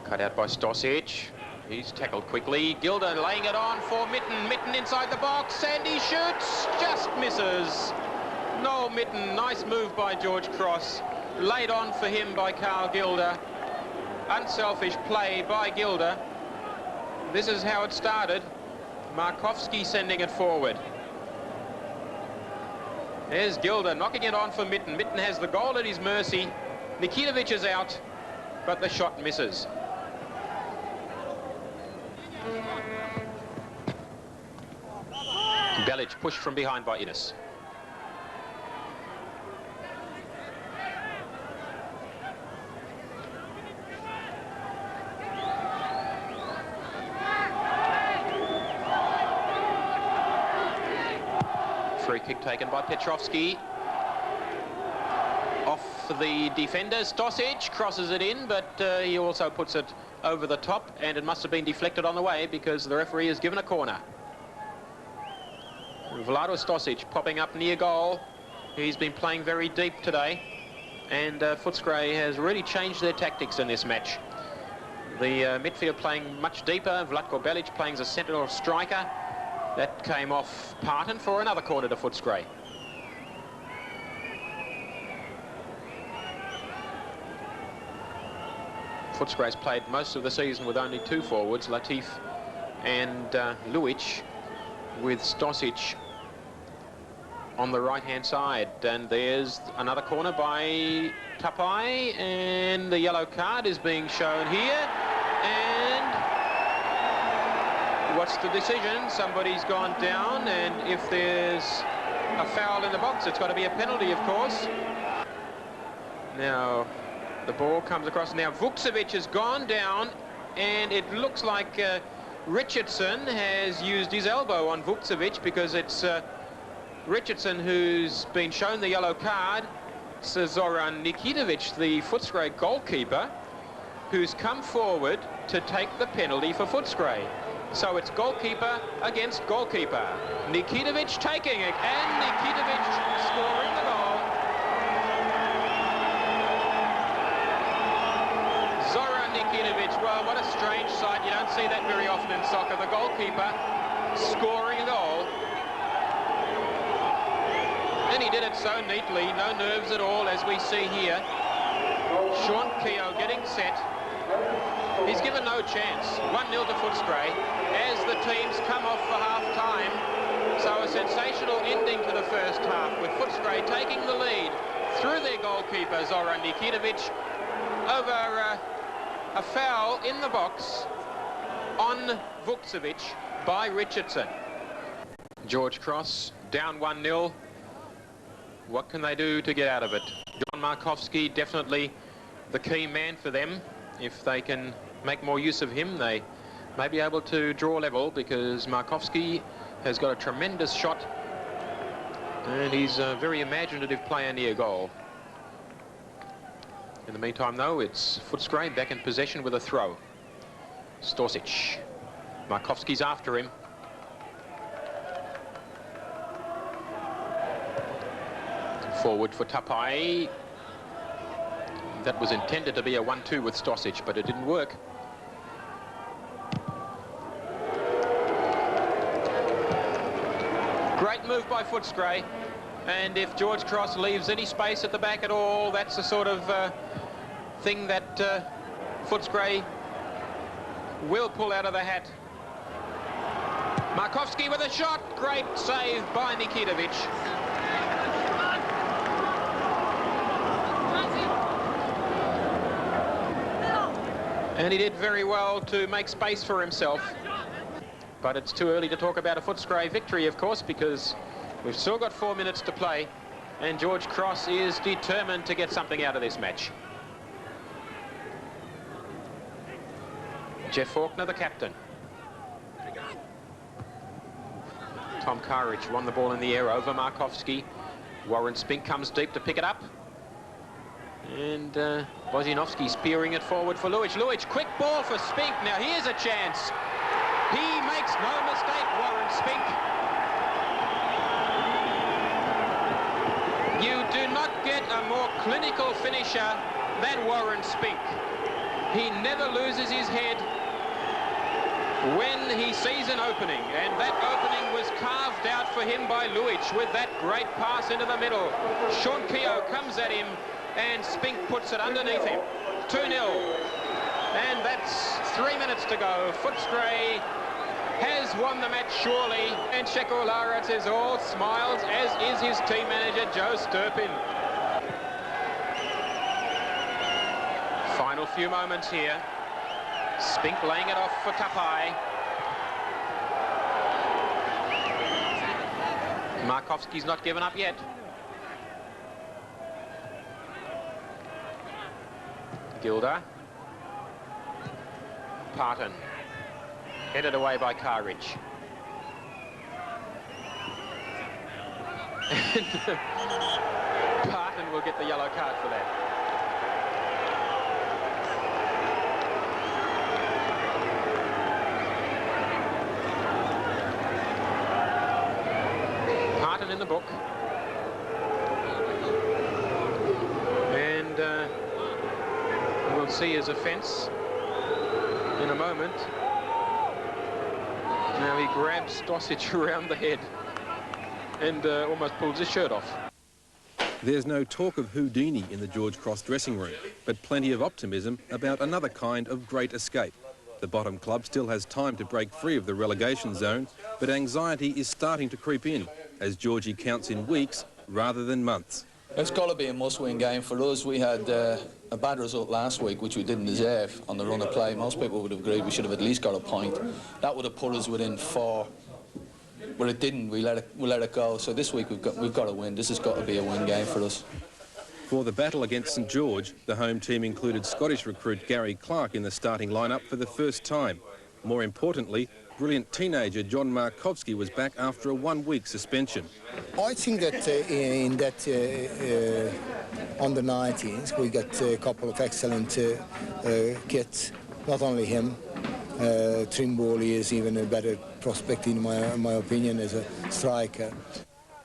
Cut out by Stosic. He's tackled quickly. Gilder laying it on for Mitten. Mitten inside the box, and he shoots. Just misses. Noel Mitten, nice move by George Cross. Laid on for him by Carl Gilder. Unselfish play by Gilder. This is how it started. Markowski sending it forward. There's Gilder knocking it on for Mitten. Mitten has the goal at his mercy. Nikitovic is out, but the shot misses. Belic pushed from behind by Innes. Free kick taken by Petrovsky. Off the defender, Stosic crosses it in, but he also puts it over the top, and it must have been deflected on the way because the referee has given a corner. Vlado Stosic popping up near goal. He's been playing very deep today, and Footscray has really changed their tactics in this match. The midfield playing much deeper, Vlatko Belic playing as a centre striker. That came off Parton for another corner to Footscray. Footscray's played most of the season with only 2 forwards, Latif and Luic, with Stosic on the right-hand side. And there's another corner by Tapai, and the yellow card is being shown here. And what's the decision? Somebody's gone down, and if there's a foul in the box, it's got to be a penalty, of course. Now, the ball comes across. Now, Vukcevic has gone down, and it looks like Richardson has used his elbow on Vukcevic, because it's Richardson who's been shown the yellow card. It's Zoran Nikitovic, the Footscray goalkeeper, who's come forward to take the penalty for Footscray. So it's goalkeeper against goalkeeper. Nikitovic taking it, and Nikitovic scoring the goal. Zoran Nikitovic, well, what a strange sight. You don't see that very often in soccer. The goalkeeper scoring a goal. And he did it so neatly, no nerves at all, as we see here. Sean Keogh getting set. He's given no chance. 1-0 to Footscray as the teams come off for half-time. So a sensational ending to the first half, with Footscray taking the lead through their goalkeeper, Zoran Nikitovic, over a foul in the box on Vukcevic by Richardson. George Cross down 1-0. What can they do to get out of it? John Markowski, definitely the key man for them. If they can make more use of him, they may be able to draw level, because Markowski has got a tremendous shot, and he's a very imaginative player near goal. In the meantime, though, it's Footscray back in possession with a throw. Stosic. Markowski's after him. Forward for Tapai. That was intended to be a 1-2 with Stosic, but it didn't work. Great move by Footscray, and if George Cross leaves any space at the back at all, that's the sort of thing that Footscray will pull out of the hat. Markovsky with a shot. Great save by Nikitovic. And he did very well to make space for himself. But it's too early to talk about a Footscray victory, of course, because we've still got 4 minutes to play. And George Cross is determined to get something out of this match. Jeff Faulkner, the captain. Tom Carridge won the ball in the air over Markovsky. Warren Spink comes deep to pick it up. And Wozinovski's peering it forward for Luic. Luic, quick ball for Spink. Now here's a chance. He makes no mistake, Warren Spink. You do not get a more clinical finisher than Warren Spink. He never loses his head when he sees an opening, and that opening was carved out for him by Luic with that great pass into the middle. Sean Keogh comes at him, and Spink puts it underneath him. 2-0. And that's 3 minutes to go. Footscray has won the match surely, and Sheko Larat is all smiles, as is his team manager, Joe Sturpin. Final few moments here. Spink laying it off for Tapai. Markovsky's not given up yet. Gilder. Parton. Headed away by Carridge. And Parton will get the yellow card for that. Parton in the book. And we'll see his offence in a moment. Now he grabs Stosic around the head and almost pulls his shirt off. There's no talk of Houdini in the George Cross dressing room, but plenty of optimism about another kind of great escape. The bottom club still has time to break free of the relegation zone, but anxiety is starting to creep in as Georgie counts in weeks rather than months. It's got to be a must-win game for us. We had a bad result last week, which we didn't deserve on the run of play. Most people would have agreed we should have at least got a point. That would have put us within 4. But it didn't. We let it go. So this week we've got to win. This has got to be a win game for us. For the battle against St George, the home team included Scottish recruit Gary Clark in the starting lineup for the first time. More importantly, brilliant teenager John Markovsky was back after a 1-week suspension. I think that in that under 19s we got a couple of excellent kids. Not only him, Trimboli is even a better prospect in my opinion as a striker.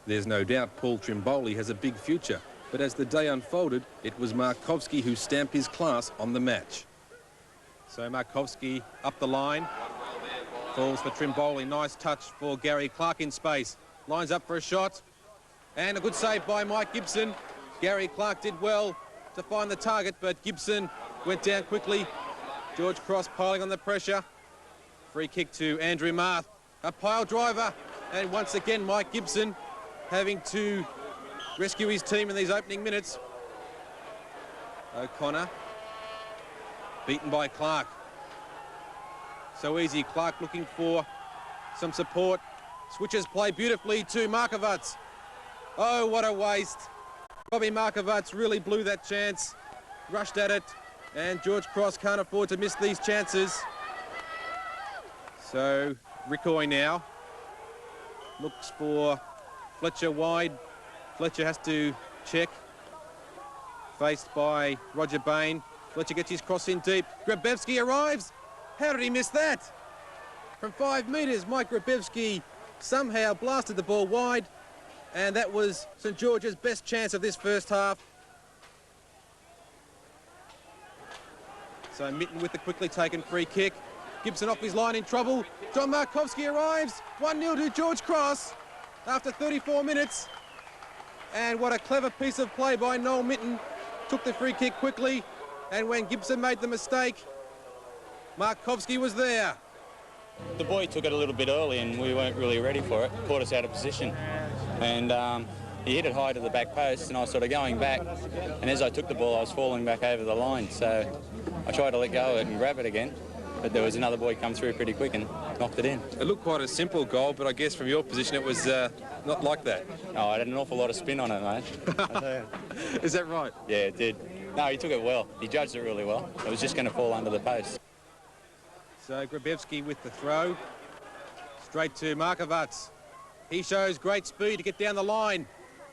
There's no doubt Paul Trimboli has a big future, but as the day unfolded, it was Markovsky who stamped his class on the match. So Markovsky up the line. Falls for Trimboli. Nice touch for Gary Clark in space. Lines up for a shot. And a good save by Mike Gibson. Gary Clark did well to find the target, but Gibson went down quickly. George Cross piling on the pressure. Free kick to Andrew Marth. A pile driver. And once again, Mike Gibson having to rescue his team in these opening minutes. O'Connor. Beaten by Clark. So easy. Clark looking for some support. Switches play beautifully to Markovac. Oh, what a waste. Robbie Markovac really blew that chance. Rushed at it. And George Cross can't afford to miss these chances. So Rickoy now looks for Fletcher wide. Fletcher has to check. Faced by Roger Bain. Fletcher gets his cross in deep. Grabevsky arrives. How did he miss that? From 5 metres, Mike Grabevsky somehow blasted the ball wide, and that was St George's best chance of this first half. So Mitten with the quickly taken free kick. Gibson off his line in trouble. John Markovsky arrives. 1-0 to George Cross after 34 minutes. And what a clever piece of play by Noel Mitten. Took the free kick quickly, and when Gibson made the mistake, Markovsky was there. The boy took it a little bit early and we weren't really ready for it. Caught us out of position. And he hit it high to the back post and I was sort of going back. And as I took the ball, I was falling back over the line. So I tried to let go of it and grab it again. But there was another boy come through pretty quick and knocked it in. It looked quite a simple goal, but I guess from your position it was not like that. Oh, I had an awful lot of spin on it, mate. Is that right? Yeah, it did. No, he took it well. He judged it really well. It was just going to fall under the post. So Grabevski with the throw. Straight to Markovac. He shows great speed to get down the line.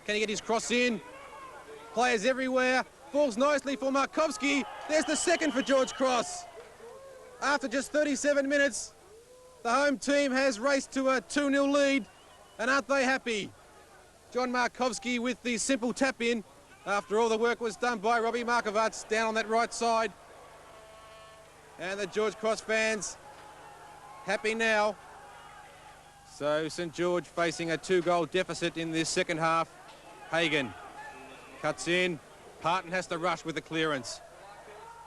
Can he get his cross in? Players everywhere. Falls nicely for Markovski. There's the second for George Cross. After just 37 minutes, the home team has raced to a 2-0 lead, and aren't they happy? John Markovski with the simple tap-in after all the work was done by Robbie Markovac down on that right side. And the George Cross fans happy now. So St George facing a 2-goal deficit in this second half. Hagan cuts in. Parton has to rush with the clearance.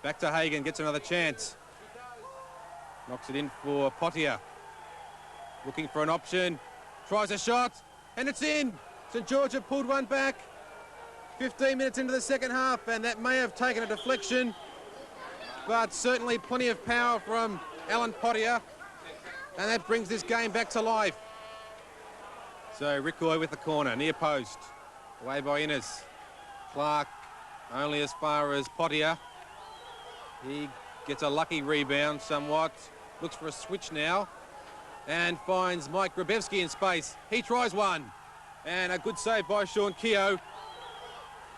Back to Hagan, gets another chance. Knocks it in for Pottier. Looking for an option. Tries a shot, and it's in. St George have pulled one back. 15 minutes into the second half, and that may have taken a deflection, but certainly plenty of power from Alan Pottier, and that brings this game back to life. So Rickoy with the corner, near post. Away by Innes. Clark only as far as Pottier. He gets a lucky rebound somewhat. Looks for a switch now and finds Mike Grabevski in space. He tries one, and a good save by Sean Keogh.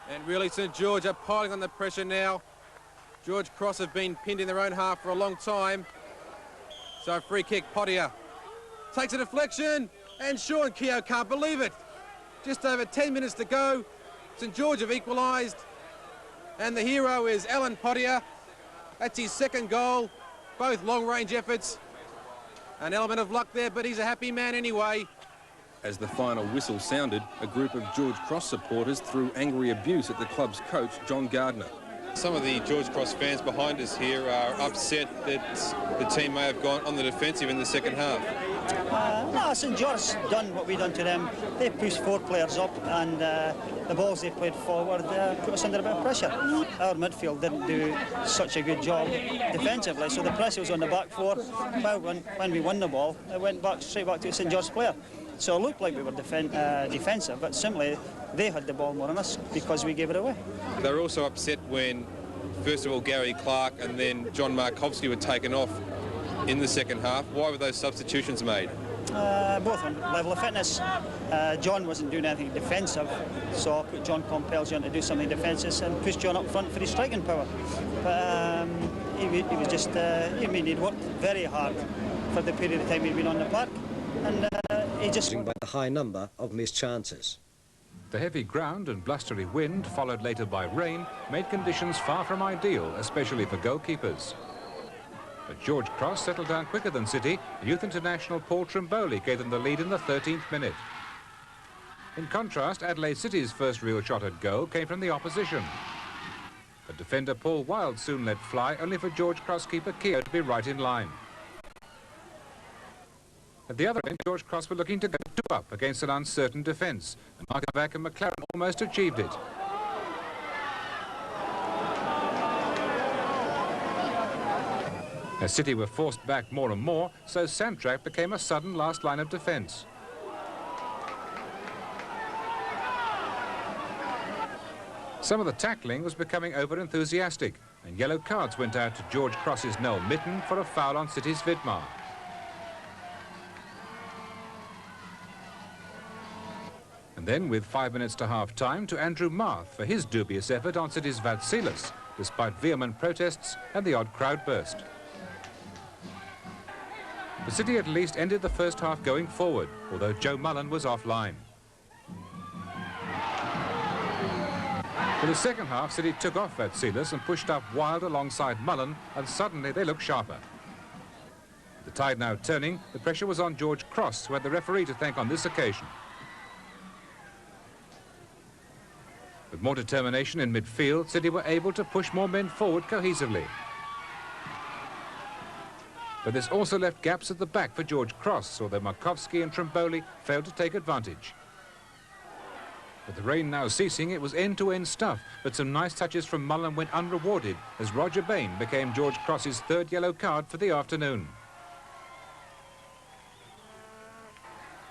And really St George are piling on the pressure now. George Cross have been pinned in their own half for a long time. So a free kick, Pottier takes a deflection, and Sean Keogh can't believe it. Just over 10 minutes to go. St George have equalised, and the hero is Alan Pottier. That's his second goal, both long-range efforts. An element of luck there, but he's a happy man anyway. As the final whistle sounded, a group of George Cross supporters threw angry abuse at the club's coach, John Gardner. Some of the George Cross fans behind us here are upset that the team may have gone on the defensive in the second half. No, St George's done what we done to them. They pushed 4 players up, and the balls they played forward put us under a bit of pressure. Our midfield didn't do such a good job defensively, so the pressure was on the back 4. Well, when we won the ball, it went straight back to a St George player. So it looked like we were defensive, but simply they had the ball more than us because we gave it away. They were also upset when, first of all, Gary Clark and then John Markovski were taken off in the second half. Why were those substitutions made? Both on level of fitness. John wasn't doing anything defensive, so I put John Compels on to do something defensive and pushed John up front for his striking power. But he was just, he'd worked very hard for the period of time he'd been on the park, and he just... by the high number of missed chances. The heavy ground and blustery wind, followed later by rain, made conditions far from ideal, especially for goalkeepers. But George Cross settled down quicker than City. Youth international Paul Trimboli gave them the lead in the 13th minute. In contrast, Adelaide City's first real shot at goal came from the opposition. But defender Paul Wilde soon let fly, only for George Cross keeper Keogh to be right in line. At the other end, George Cross were looking to go 2 up against an uncertain defence, and Markovac and McLaren almost achieved it. As City were forced back more and more, so Sandtrack became a sudden last line of defence. Some of the tackling was becoming over-enthusiastic, and yellow cards went out to George Cross's Noel Mitten for a foul on City's Vidmar. And then, with 5 minutes to half-time, to Andrew Marth for his dubious effort on City's Vatsilis, despite vehement protests and the odd crowd burst. The City at least ended the first half going forward, although Joe Mullen was offline. For the second half, City took off Vatsilis and pushed up Wild alongside Mullen, and suddenly they looked sharper. The tide now turning, the pressure was on George Cross, who had the referee to thank on this occasion. With more determination in midfield, City were able to push more men forward cohesively. But this also left gaps at the back for George Cross, although Markovski and Trimboli failed to take advantage. With the rain now ceasing, it was end-to-end stuff, but some nice touches from Mullen went unrewarded as Roger Bain became George Cross's third yellow card for the afternoon.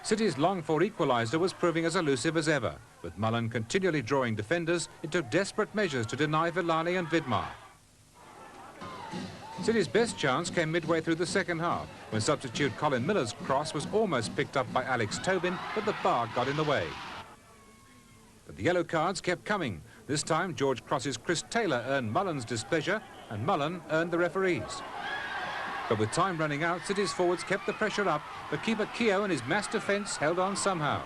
City's long-for equaliser was proving as elusive as ever. With Mullen continually drawing defenders, it took desperate measures to deny Villani and Vidmar. City's best chance came midway through the second half, when substitute Colin Miller's cross was almost picked up by Alex Tobin, but the bar got in the way. But the yellow cards kept coming. This time, George Cross's Chris Taylor earned Mullen's displeasure, and Mullen earned the referees. But with time running out, City's forwards kept the pressure up, but keeper Keogh and his mass defence held on somehow.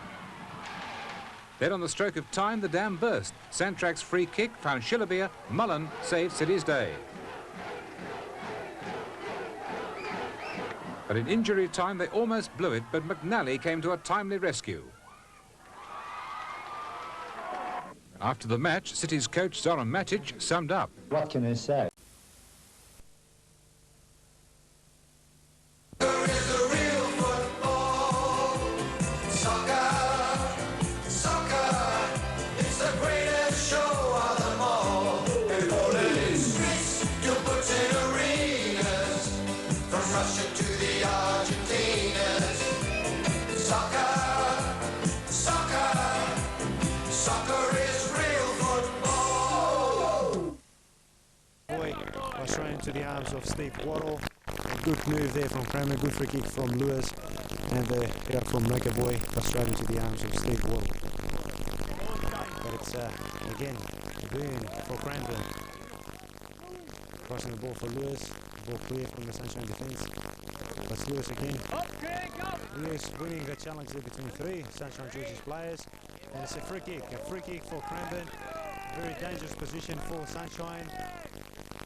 Then on the stroke of time, the dam burst. Santrak's free kick found Schillebeer. Mullen saved City's day. But in injury time, they almost blew it, but McNally came to a timely rescue. After the match, City's coach Zoran Matic summed up. What can I say? To the arms of Steve Waddle. Good move there from Kramer, good free kick from Lewis, and the hit up from McAvoy was straight into the arms of Steve Waddle. But it's again a boon for Cranbourne. Crossing the ball for Lewis, ball clear from the Sunshine defence. That's Lewis again. Lewis winning the challenge there between three Sunshine Georges players, and it's a free kick for Cranbourne. Very dangerous position for Sunshine.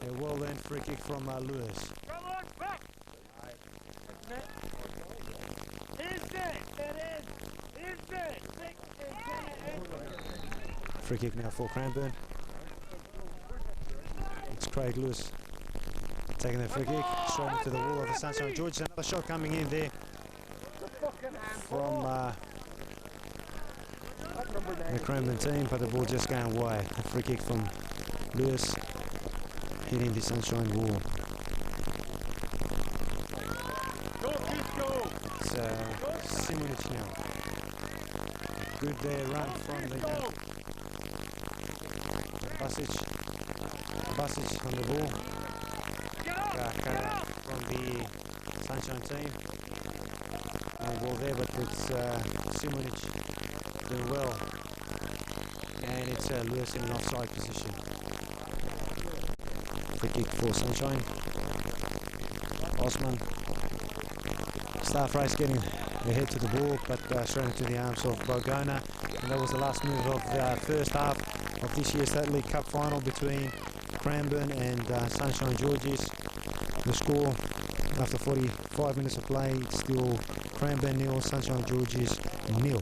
A well-earned free kick from Lewis. Free kick now for Cranbourne. It's Craig Lewis taking that free kick straight into the wall of the Sunshine George. Another shot coming in there from the Cranbourne team, but the ball just going wide. A free kick from Lewis hitting the Sunshine wall. It's Simonic now. Good there run from the Basic on the ball. From the Sunshine team. No ball there, but it's Simonic doing well. And it's Lewis in an offside position. Free kick for Sunshine. Osman. Staff race getting ahead to the ball, but straight into the arms of Bogona. And that was the last move of the first half of this year's State League Cup final between Cranbourne and Sunshine Georges. The score after 45 minutes of play, it's still Cranbourne 0, Sunshine Georges 0.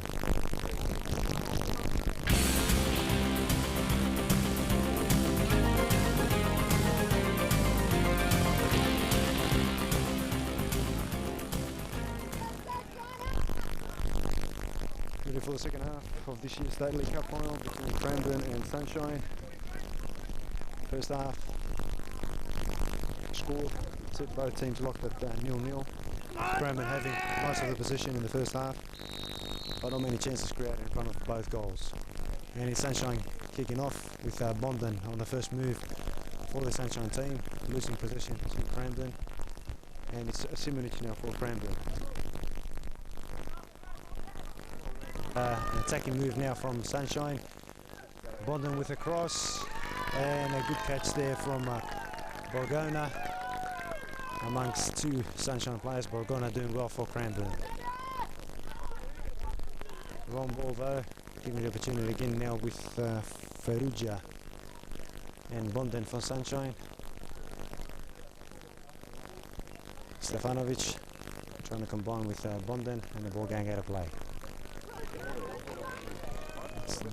For the second half of this year's State League Cup final between Cranbourne and Sunshine. First half score set both teams locked at 0-0. Cranbourne having most of the position in the first half, but not many chances created in front of both goals. And it's Sunshine kicking off with Bonden on the first move for the Sunshine team, losing possession to Cranbourne, and it's Simonic now for Cranbourne. An attacking move now from Sunshine. Bonden with a cross and a good catch there from Borgona amongst two Sunshine players. Borgona doing well for Cranbourne. Wrong ball though, giving the opportunity again now with Ferrugia and Bonden for Sunshine. Stefanovic trying to combine with Bonden, and the ball going out of play.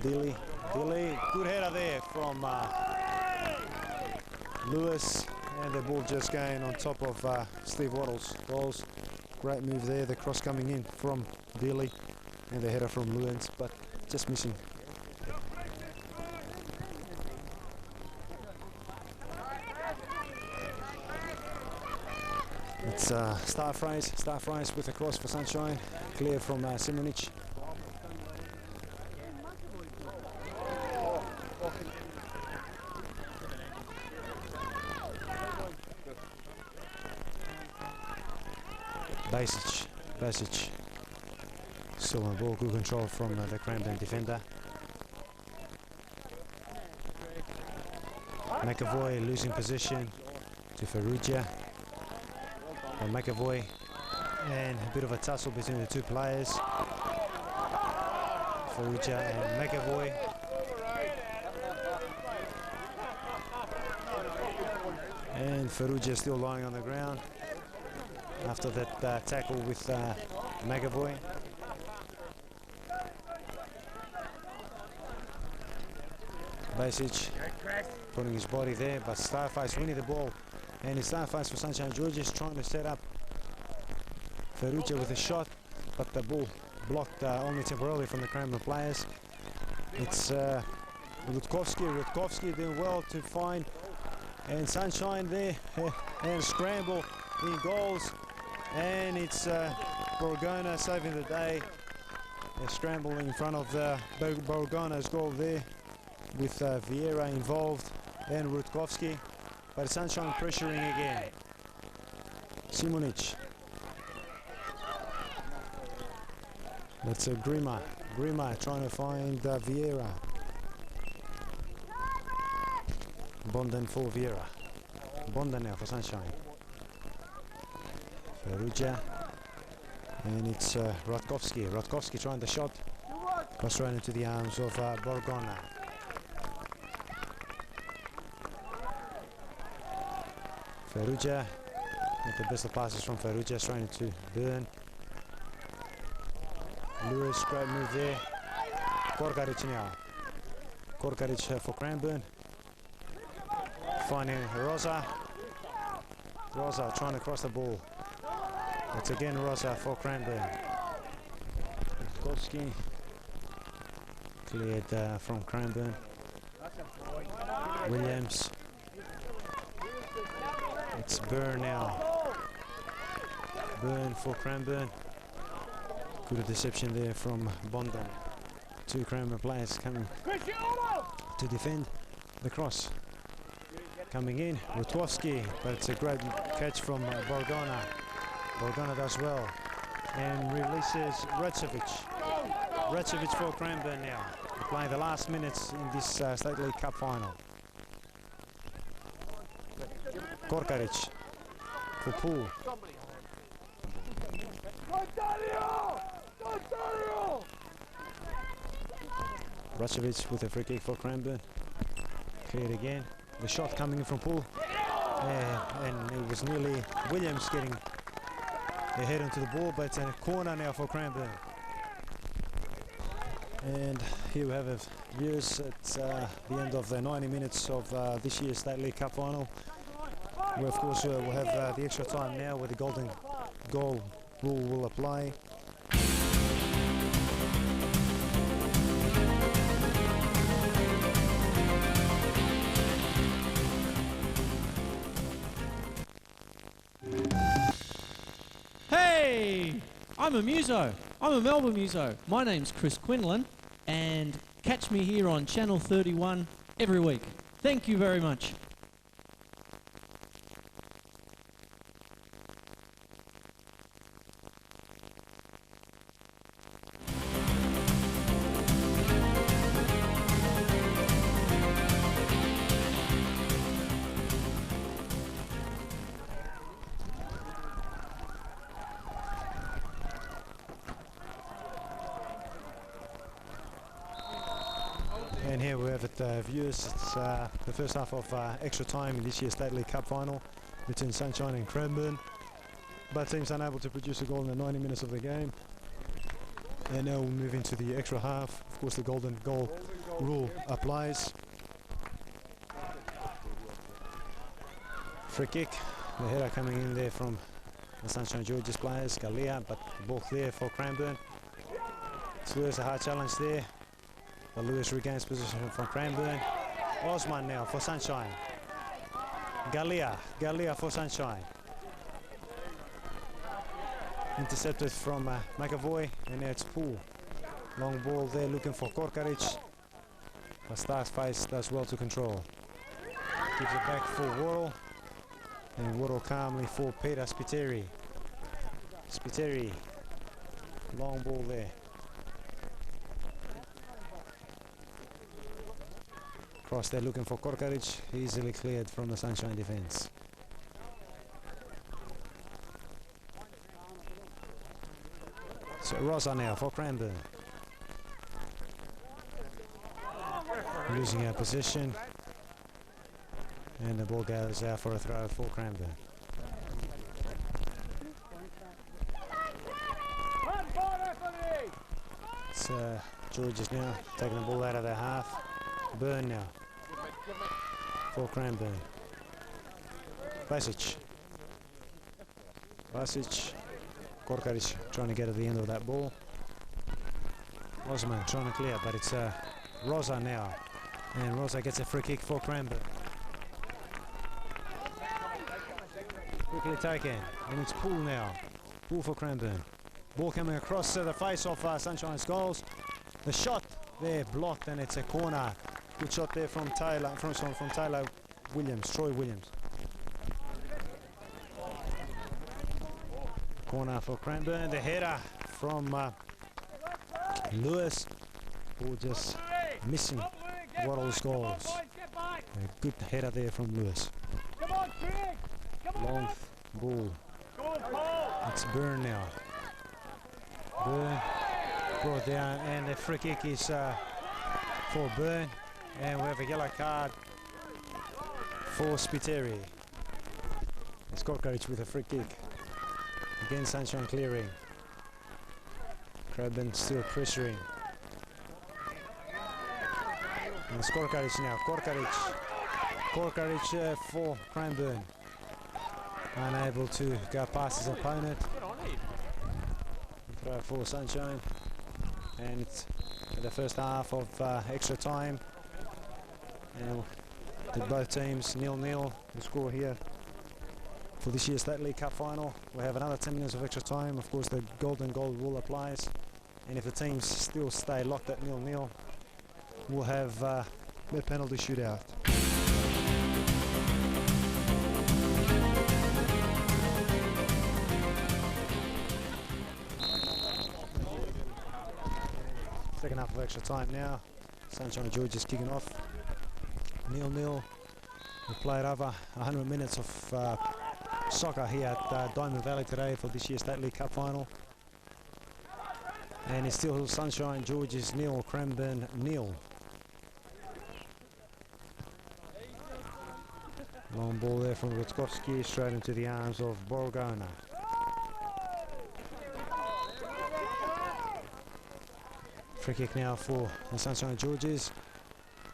Dilly, good header there from Lewis, and the ball just going on top of Steve Waddles. Goals, great move there, the cross coming in from Dealey and the header from Lewins, but just missing. It's Starfries with a cross for Sunshine, clear from Simonic. Basic. Still on ball, good control from the Cranbourne defender. McAvoy losing position to Ferrugia. McAvoy, and a bit of a tussle between the two players. Ferrugia and McAvoy. And Ferrugia still lying on the ground after that tackle with McAvoy. Basic putting his body there, but Starface winning the ball. And it's Starface for Sunshine Georges trying to set up Ferrugia with a shot, but the ball blocked only temporarily from the Cranbourne players. It's Rutkowski doing well to find, and Sunshine there and scramble in goals, and it's Borgona saving the day. A scramble in front of Borgona's goal there with Vieira involved and Rutkowski, but Sunshine pressuring again. Simonic. That's a Grima trying to find Vieira. Bondan for Vieira. Bondan now for Sunshine. Ferrugia. And it's Rutkowski trying the shot. Goes right into the arms of Borgona. Ferrugia. Not the best of passes from Ferrugia, trying to Byrne. Lewis, great move there. Korkaric now. Korkaric for Cranbourne. Finding Rosa. Rosa trying to cross the ball. It's again Rosa for Cranbourne. Rutkowski cleared from Cranbourne. Williams. It's Byrne now. Byrne for Cranbourne. Good deception there from Bondan. Two Cranbourne players coming to defend the cross. Coming in, Rutkowski, but it's a great catch from Borgona. Borgona does well and releases Racevic. Racevic for Cranbourne now. They're playing the last minutes in this State League Cup final. Korkaric for Poole. Racevic with a free kick for Cranbourne. Cleared again. The shot coming in from Poole. And it was nearly Williams getting the head onto the ball, but it's a corner now for Cranbourne. And here we have it, viewers. It's the end of the 90 minutes of this year's State League Cup final. Where of course we'll have the extra time now where the golden goal rule will apply. Hey, I'm a muso. I'm a Melbourne muso. My name's Chris Quinlan, and catch me here on Channel 31 every week. Thank you very much. And here we have it, viewers. It's the first half of extra time in this year's State League Cup final between Sunshine and Cranbourne. Both teams unable to produce a goal in the 90 minutes of the game. And now we'll move into the extra half. Of course, the golden goal rule applies. Free kick. The header coming in there from the Sunshine Georges players, Galia, but the ball clear for Cranbourne. It's Lewis, a hard challenge there. But Lewis regains position from Cranbourne. Osman now for Sunshine. Galia for Sunshine. Intercepted from McAvoy, and now it's Poole. Long ball there looking for Korkaric. But Stark's face does well to control. Gives it back for Worrell. And Worrell calmly for Peter Spiteri. Spiteri. Long ball there. Cross there looking for Korkaric. Easily cleared from the Sunshine defence. So Rosa now for Cranbourne. Losing our position. And the ball goes out for a throw for Cranbourne. It's Georges now taking the ball out of their half. Byrne now for Cranbourne. Basic. Korkaric trying to get at the end of that ball. Osman trying to clear, but it's Rosa now. And Rosa gets a free kick for Cranbourne. Quickly taken, and it's Poole now. Poole for Cranbourne. Ball coming across the face of Sunshine's goals. The shot there blocked, and it's a corner. Good shot there from Taylor, from Taylor Williams, Troy Williams. Corner for Cranbourne. The header from Lewis, who just missing Worrell's goals. A good header there from Lewis. Long ball. It's Byrne now. Byrne brought down, and the free kick is for Byrne. And we have a yellow card for Spiteri. It's Korkaric with a free kick. Again, Sunshine clearing. Cranbourne still pressuring. And it's Korkaric now. Korkaric for Cranbourne. Unable to go past his opponent. Throw for Sunshine. And it's the first half of extra time. And to both teams 0-0. The score here for this year's State League Cup final. We have another 10 minutes of extra time. Of course, the golden goal rule applies. And if the teams still stay locked at 0-0, we'll have the penalty shootout. Second half of extra time now. Sunshine Georges kicking off. 0-0. We played over 100 minutes of soccer here at Diamond Valley today for this year's State League Cup final. And it's still Sunshine Georges 0, Cranbourne 0. Long ball there from Rutkowski straight into the arms of Borgona. Free kick now for the Sunshine Georges.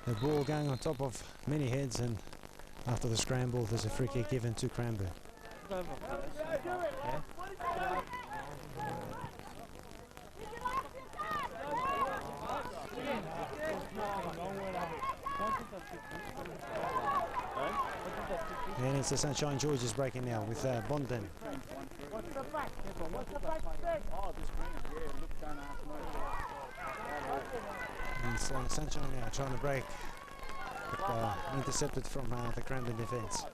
The ball going on top of many heads, and after the scramble there's a free kick given to Cranbourne. And it's the Sunshine Georges breaking now with Bonden. And Sunshine now trying to break, but intercepted from the Cranbourne defence.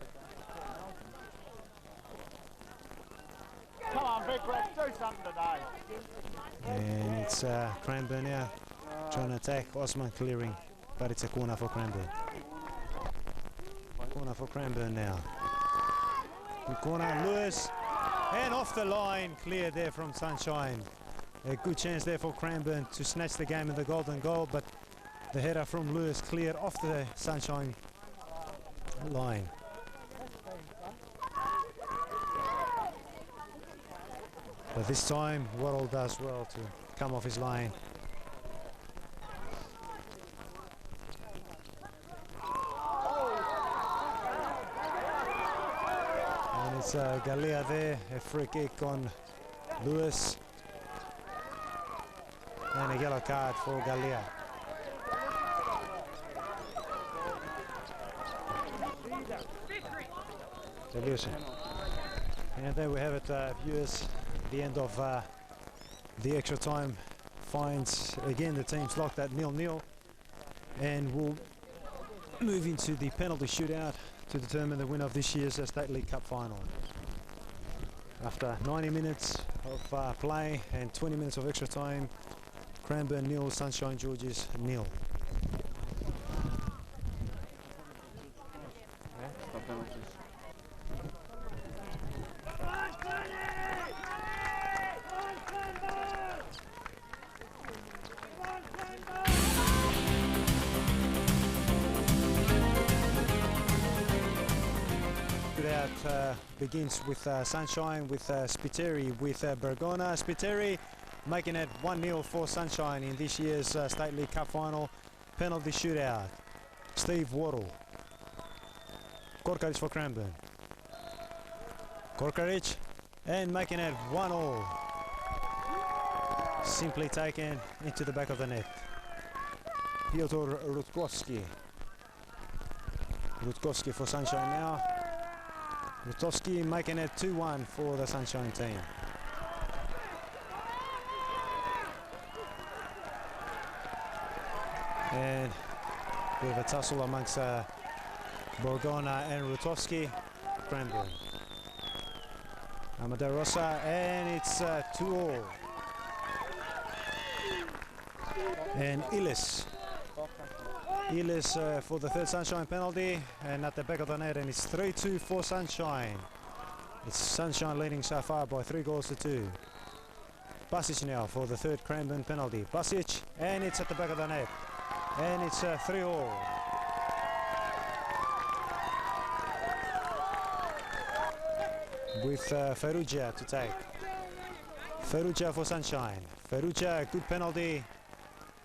Come on, Vic, let's do something today. And it's Cranbourne now trying to attack. Osman clearing, but it's a corner for Cranbourne. Corner for Cranbourne now. Good corner, Lewis, and off the line, clear there from Sunshine. A good chance there for Cranbourne to snatch the game in the golden goal, but the header from Lewis cleared off the Sunshine line. But this time, Worrell does well to come off his line. It's Galea there, a free kick on Lewis. And a yellow card for Galea. And there we have it, viewers, the end of the extra time finds. Again, the team's locked at 0-0, and we'll move into the penalty shootout to determine the winner of this year's State League Cup final. After 90 minutes of play and 20 minutes of extra time, Cranbourne 0, Sunshine Georges 0. Begins with Sunshine, with Spiteri, with Bergona. Spiteri making it 1-0 for Sunshine in this year's State League Cup final. Penalty shootout. Steve Waddle. Korkaric for Cranbourne. Korkaric, and making it 1-1. Simply taken into the back of the net. Piotr Rutkowski. Rutkowski for Sunshine now. Rutkowski making it 2-1 for the Sunshine team. And we have a tussle amongst Borgona and Rutkowski. Cranbourne. Amadeo Rosa, and it's 2-2. And Illis for the third Sunshine penalty, and at the back of the net, and it's 3-2 for Sunshine. It's Sunshine leading so far by 3-2. Basic now for the third Cranbourne penalty. Basic, and it's at the back of the net, and it's 3-3. With Ferrugia to take. Ferrugia for Sunshine. Ferrugia, good penalty,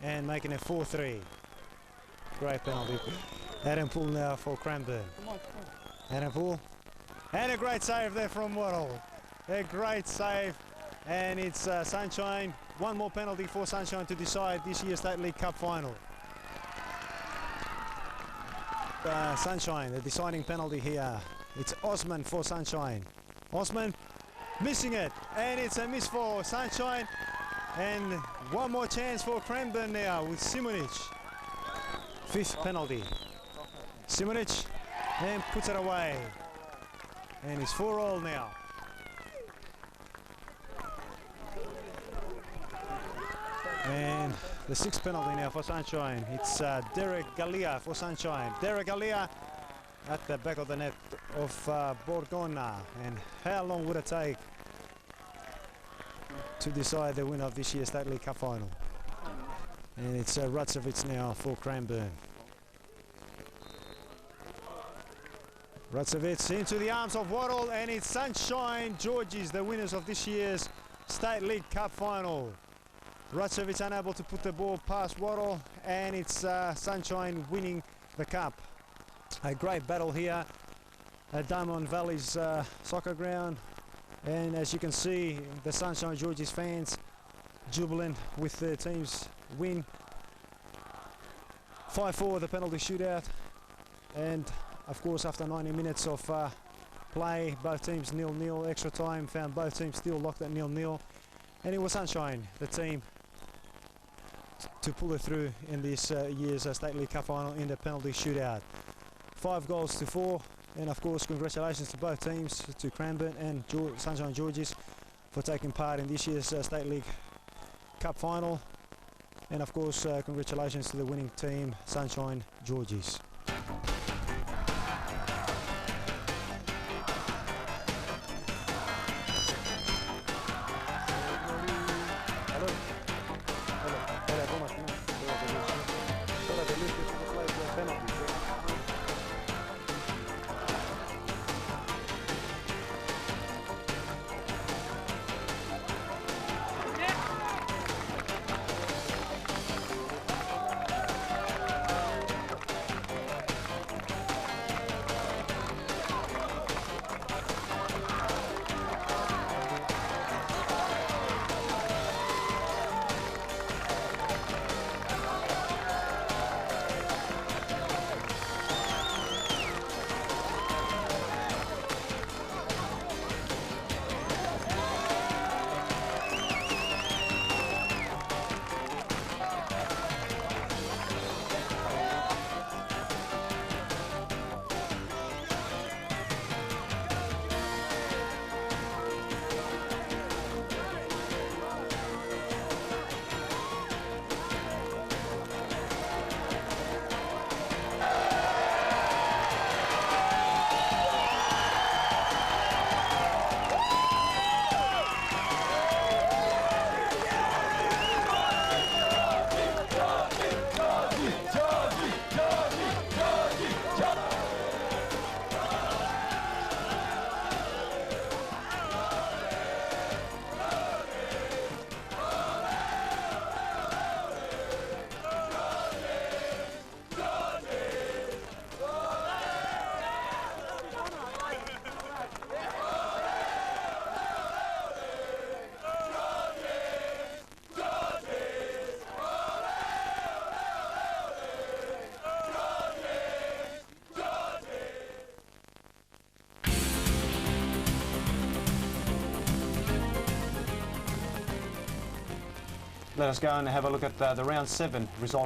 and making it 4-3. Great penalty. Adam Poole now for Cranbourne. Adam Poole. And a great save there from Waddle. A great save. And it's Sunshine. One more penalty for Sunshine to decide this year's State League Cup final. Sunshine, the deciding penalty here. It's Osman for Sunshine. Osman missing it. And it's a miss for Sunshine. And one more chance for Cranbourne now with Simonic. Fifth penalty. Simonic, and puts it away. And it's 4-4 now. And the sixth penalty now for Sunshine. It's Derek Galea for Sunshine. Derek Galea at the back of the net of Borgona. And how long would it take to decide the winner of this year's State League Cup final? And it's Rutzovic now for Cranbourne. Rutzovic into the arms of Waddle, and it's Sunshine Georges, the winners of this year's State League Cup final. Rutzovic unable to put the ball past Waddle, and it's Sunshine winning the cup. A great battle here at Diamond Valley's soccer ground, and as you can see, the Sunshine Georges fans jubilant with their team's win. 5-4 the penalty shootout, and of course after 90 minutes of play, both teams 0-0. Extra time found both teams still locked at 0-0, and it was Sunshine, the team, to pull it through in this year's State League Cup final in the penalty shootout. 5-4, and of course congratulations to both teams, to Cranbourne and Sunshine Georges, for taking part in this year's State League Cup final. And of course, congratulations to the winning team, Sunshine Georges. let us go and have a look at the round 7 results.